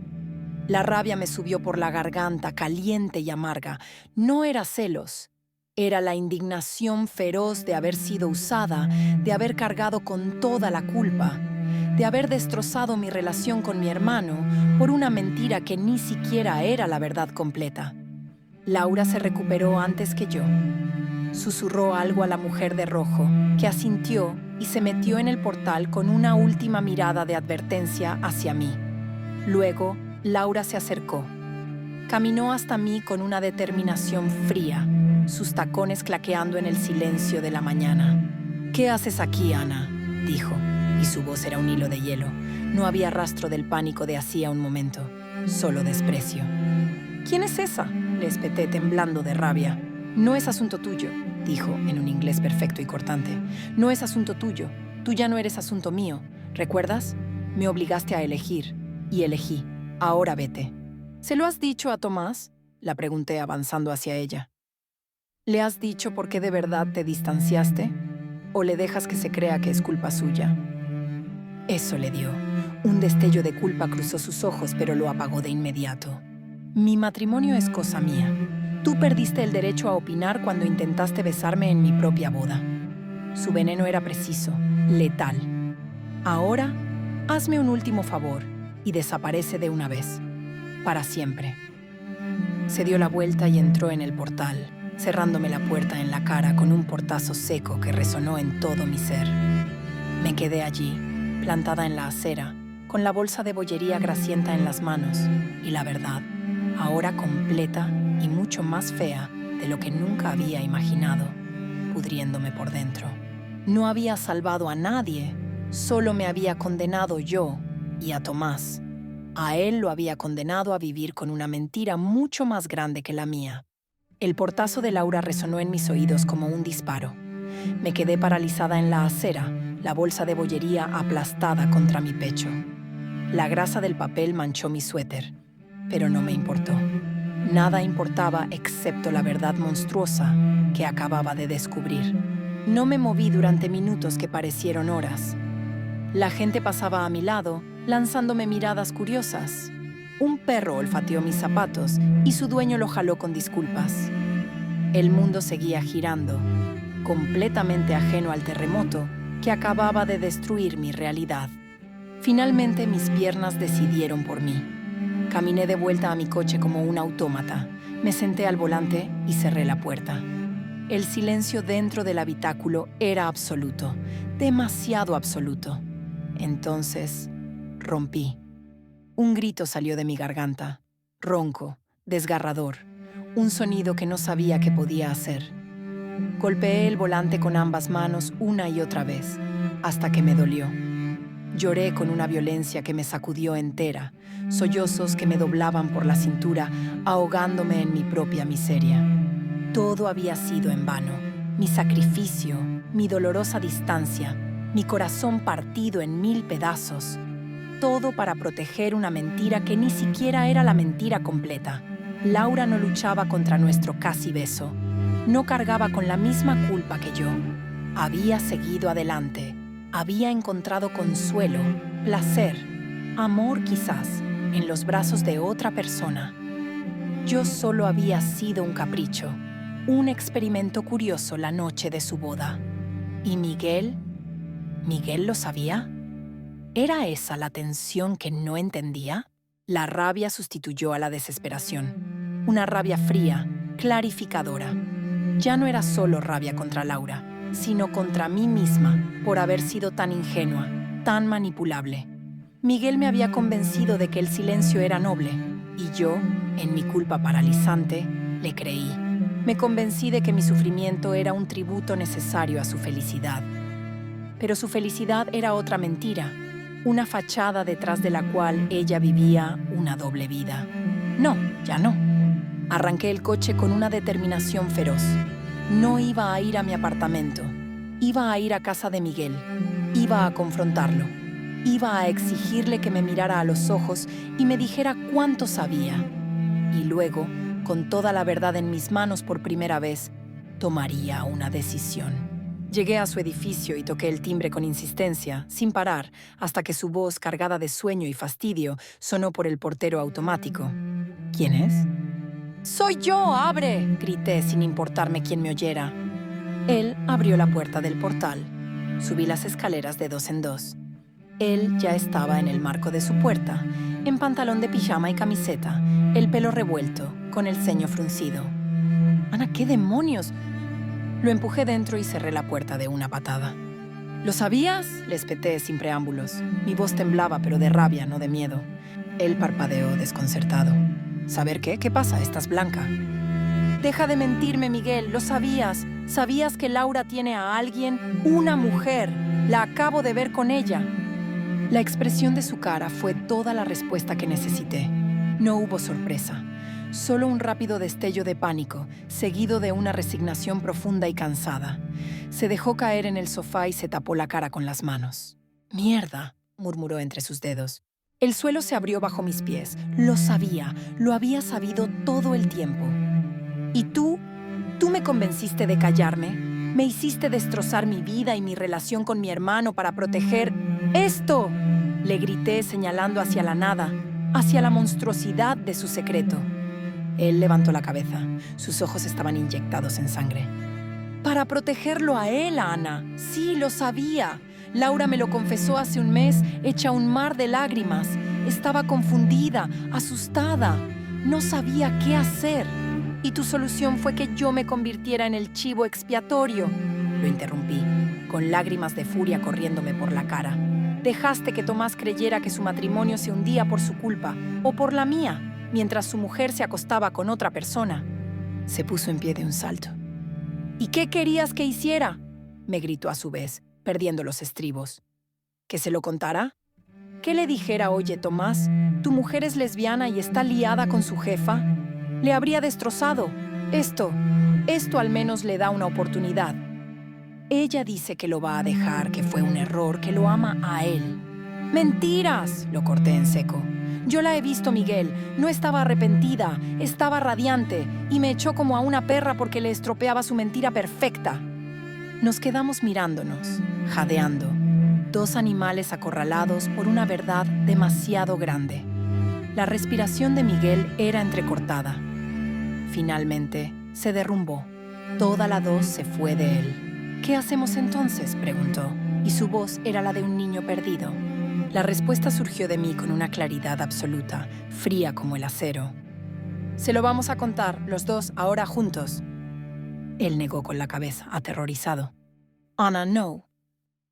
La rabia me subió por la garganta, caliente y amarga. No era celos, era la indignación feroz de haber sido usada, de haber cargado con toda la culpa, de haber destrozado mi relación con mi hermano por una mentira que ni siquiera era la verdad completa. Laura se recuperó antes que yo. Susurró algo a la mujer de rojo, que asintió y se metió en el portal con una última mirada de advertencia hacia mí. Luego, Laura se acercó. Caminó hasta mí con una determinación fría, sus tacones claqueando en el silencio de la mañana. «¿Qué haces aquí, Ana?», dijo, y su voz era un hilo de hielo. No había rastro del pánico de hacía un momento, solo desprecio. «¿Quién es esa?», le espeté temblando de rabia. «No es asunto tuyo», dijo en un inglés perfecto y cortante. «No es asunto tuyo. Tú ya no eres asunto mío. ¿Recuerdas? Me obligaste a elegir. Y elegí. Ahora vete». «¿Se lo has dicho a Tomás?», la pregunté avanzando hacia ella. «¿Le has dicho por qué de verdad te distanciaste? ¿O le dejas que se crea que es culpa suya?». Eso le dio. Un destello de culpa cruzó sus ojos, pero lo apagó de inmediato. «Mi matrimonio es cosa mía. Tú perdiste el derecho a opinar cuando intentaste besarme en mi propia boda». Su veneno era preciso, letal. «Ahora, hazme un último favor y desaparece de una vez. Para siempre». Se dio la vuelta y entró en el portal, cerrándome la puerta en la cara con un portazo seco que resonó en todo mi ser. Me quedé allí, plantada en la acera, con la bolsa de bollería grasienta en las manos, y la verdad, ahora completa y mucho más fea de lo que nunca había imaginado, pudriéndome por dentro. No había salvado a nadie, solo me había condenado yo y a Tomás. A él lo había condenado a vivir con una mentira mucho más grande que la mía. El portazo de Laura resonó en mis oídos como un disparo. Me quedé paralizada en la acera, la bolsa de bollería aplastada contra mi pecho. La grasa del papel manchó mi suéter, pero no me importó. Nada importaba excepto la verdad monstruosa que acababa de descubrir. No me moví durante minutos que parecieron horas. La gente pasaba a mi lado, lanzándome miradas curiosas. Un perro olfateó mis zapatos y su dueño lo jaló con disculpas. El mundo seguía girando, completamente ajeno al terremoto que acababa de destruir mi realidad. Finalmente mis piernas decidieron por mí. Caminé de vuelta a mi coche como un autómata. Me senté al volante y cerré la puerta. El silencio dentro del habitáculo era absoluto, demasiado absoluto. Entonces, rompí. Un grito salió de mi garganta, ronco, desgarrador, un sonido que no sabía qué podía hacer. Golpeé el volante con ambas manos una y otra vez, hasta que me dolió. Lloré con una violencia que me sacudió entera, sollozos que me doblaban por la cintura, ahogándome en mi propia miseria. Todo había sido en vano. Mi sacrificio, mi dolorosa distancia, mi corazón partido en 1000 pedazos. Todo para proteger una mentira que ni siquiera era la mentira completa. Laura no luchaba contra nuestro casi beso. No cargaba con la misma culpa que yo. Había seguido adelante. Había encontrado consuelo, placer, amor quizás, en los brazos de otra persona. Yo solo había sido un capricho, un experimento curioso la noche de su boda. ¿Y Miguel? ¿Miguel lo sabía? ¿Era esa la tensión que no entendía? La rabia sustituyó a la desesperación. Una rabia fría, clarificadora. Ya no era solo rabia contra Laura, sino contra mí misma por haber sido tan ingenua, tan manipulable. Miguel me había convencido de que el silencio era noble, y yo, en mi culpa paralizante, le creí. Me convencí de que mi sufrimiento era un tributo necesario a su felicidad. Pero su felicidad era otra mentira, una fachada detrás de la cual ella vivía una doble vida. No, ya no. Arranqué el coche con una determinación feroz. No iba a ir a mi apartamento. Iba a ir a casa de Miguel. Iba a confrontarlo. Iba a exigirle que me mirara a los ojos y me dijera cuánto sabía. Y luego, con toda la verdad en mis manos por primera vez, tomaría una decisión. Llegué a su edificio y toqué el timbre con insistencia, sin parar, hasta que su voz, cargada de sueño y fastidio, sonó por el portero automático. ¿Quién es? ¡Soy yo! ¡Abre!, grité sin importarme quién me oyera. Él abrió la puerta del portal. Subí las escaleras de 2 en 2. Él ya estaba en el marco de su puerta, en pantalón de pijama y camiseta, el pelo revuelto, con el ceño fruncido. ¡Ana, qué demonios! Lo empujé dentro y cerré la puerta de una patada. ¿Lo sabías?, le espeté sin preámbulos. Mi voz temblaba, pero de rabia, no de miedo. Él parpadeó desconcertado. ¿Saber qué? ¿Qué pasa? Estás blanca. Deja de mentirme, Miguel. Lo sabías. Sabías que Laura tiene a alguien, una mujer. La acabo de ver con ella. La expresión de su cara fue toda la respuesta que necesité. No hubo sorpresa. Solo un rápido destello de pánico, seguido de una resignación profunda y cansada. Se dejó caer en el sofá y se tapó la cara con las manos. «Mierda», murmuró entre sus dedos. El suelo se abrió bajo mis pies. Lo sabía, lo había sabido todo el tiempo. ¿Y tú? ¿Tú me convenciste de callarme? ¿Me hiciste destrozar mi vida y mi relación con mi hermano para proteger esto?, le grité señalando hacia la nada, hacia la monstruosidad de su secreto. Él levantó la cabeza. Sus ojos estaban inyectados en sangre. Para protegerlo a él, Ana. Sí, lo sabía. Laura me lo confesó hace un mes, hecha un mar de lágrimas. Estaba confundida, asustada. No sabía qué hacer. Y tu solución fue que yo me convirtiera en el chivo expiatorio. Lo interrumpí, con lágrimas de furia corriéndome por la cara. Dejaste que Tomás creyera que su matrimonio se hundía por su culpa, o por la mía, mientras su mujer se acostaba con otra persona. Se puso en pie de un salto. ¿Y qué querías que hiciera?, me gritó a su vez, perdiendo los estribos. ¿Que se lo contara? ¿Que le dijera, oye, Tomás, tu mujer es lesbiana y está liada con su jefa? Le habría destrozado. Esto al menos le da una oportunidad. Ella dice que lo va a dejar, que fue un error, que lo ama a él. ¡Mentiras!, lo corté en seco. Yo la he visto, Miguel. No estaba arrepentida, estaba radiante y me echó como a una perra porque le estropeaba su mentira perfecta. Nos quedamos mirándonos, jadeando, dos animales acorralados por una verdad demasiado grande. La respiración de Miguel era entrecortada. Finalmente, se derrumbó. Toda la dos se fue de él. ¿Qué hacemos entonces?, preguntó, y su voz era la de un niño perdido. La respuesta surgió de mí con una claridad absoluta, fría como el acero. «Se lo vamos a contar, los dos, ahora juntos». Él negó con la cabeza, aterrorizado. «Ana, no».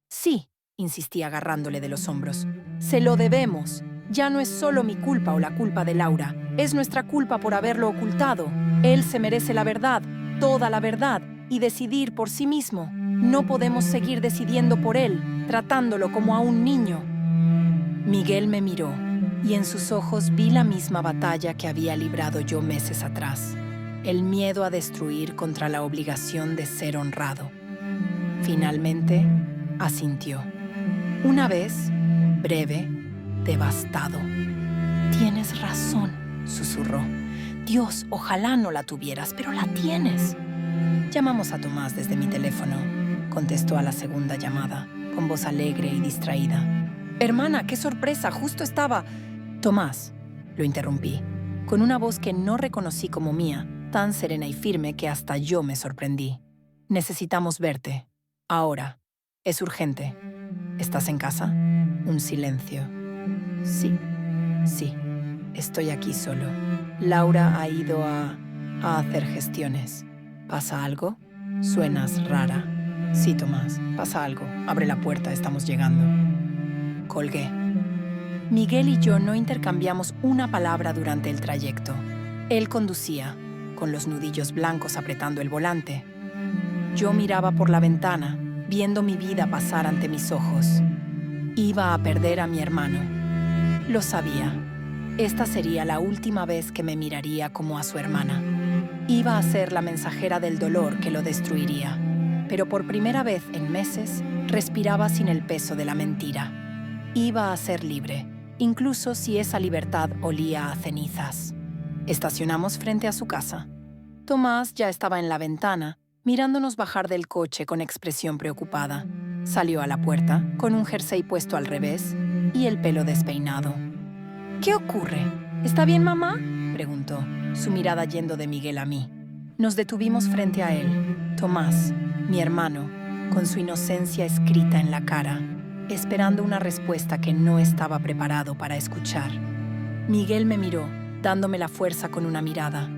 «Sí», insistí agarrándole de los hombros. «Se lo debemos. Ya no es solo mi culpa o la culpa de Laura. Es nuestra culpa por haberlo ocultado. Él se merece la verdad, toda la verdad, y decidir por sí mismo. No podemos seguir decidiendo por él, tratándolo como a un niño». Miguel me miró, y en sus ojos vi la misma batalla que había librado yo meses atrás. El miedo a destruir contra la obligación de ser honrado. Finalmente, asintió. Una vez, breve, devastado. «Tienes razón», susurró. «Dios, ojalá no la tuvieras, pero la tienes». «Llamamos a Tomás desde mi teléfono», contestó a la segunda llamada, con voz alegre y distraída. «Hermana, qué sorpresa, justo estaba...» «Tomás», lo interrumpí, con una voz que no reconocí como mía, tan serena y firme que hasta yo me sorprendí. «Necesitamos verte. Ahora. Es urgente. ¿Estás en casa?» Un silencio. «Sí, estoy aquí solo. Laura ha ido a hacer gestiones. ¿Pasa algo? Suenas rara». «Sí, Tomás, pasa algo. Abre la puerta, estamos llegando». Colgué. Miguel y yo no intercambiamos una palabra durante el trayecto. Él conducía, con los nudillos blancos apretando el volante. Yo miraba por la ventana, viendo mi vida pasar ante mis ojos. Iba a perder a mi hermano. Lo sabía. Esta sería la última vez que me miraría como a su hermana. Iba a ser la mensajera del dolor que lo destruiría. Pero por primera vez en meses, respiraba sin el peso de la mentira. Iba a ser libre, incluso si esa libertad olía a cenizas. Estacionamos frente a su casa. Tomás ya estaba en la ventana, mirándonos bajar del coche con expresión preocupada. Salió a la puerta, con un jersey puesto al revés y el pelo despeinado. «¿Qué ocurre? ¿Está bien, mamá?», preguntó, su mirada yendo de Miguel a mí. Nos detuvimos frente a él, Tomás, mi hermano, con su inocencia escrita en la cara, esperando una respuesta que no estaba preparado para escuchar. Miguel me miró, dándome la fuerza con una mirada.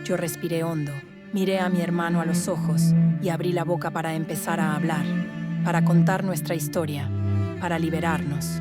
Yo respiré hondo, miré a mi hermano a los ojos y abrí la boca para empezar a hablar, para contar nuestra historia, para liberarnos.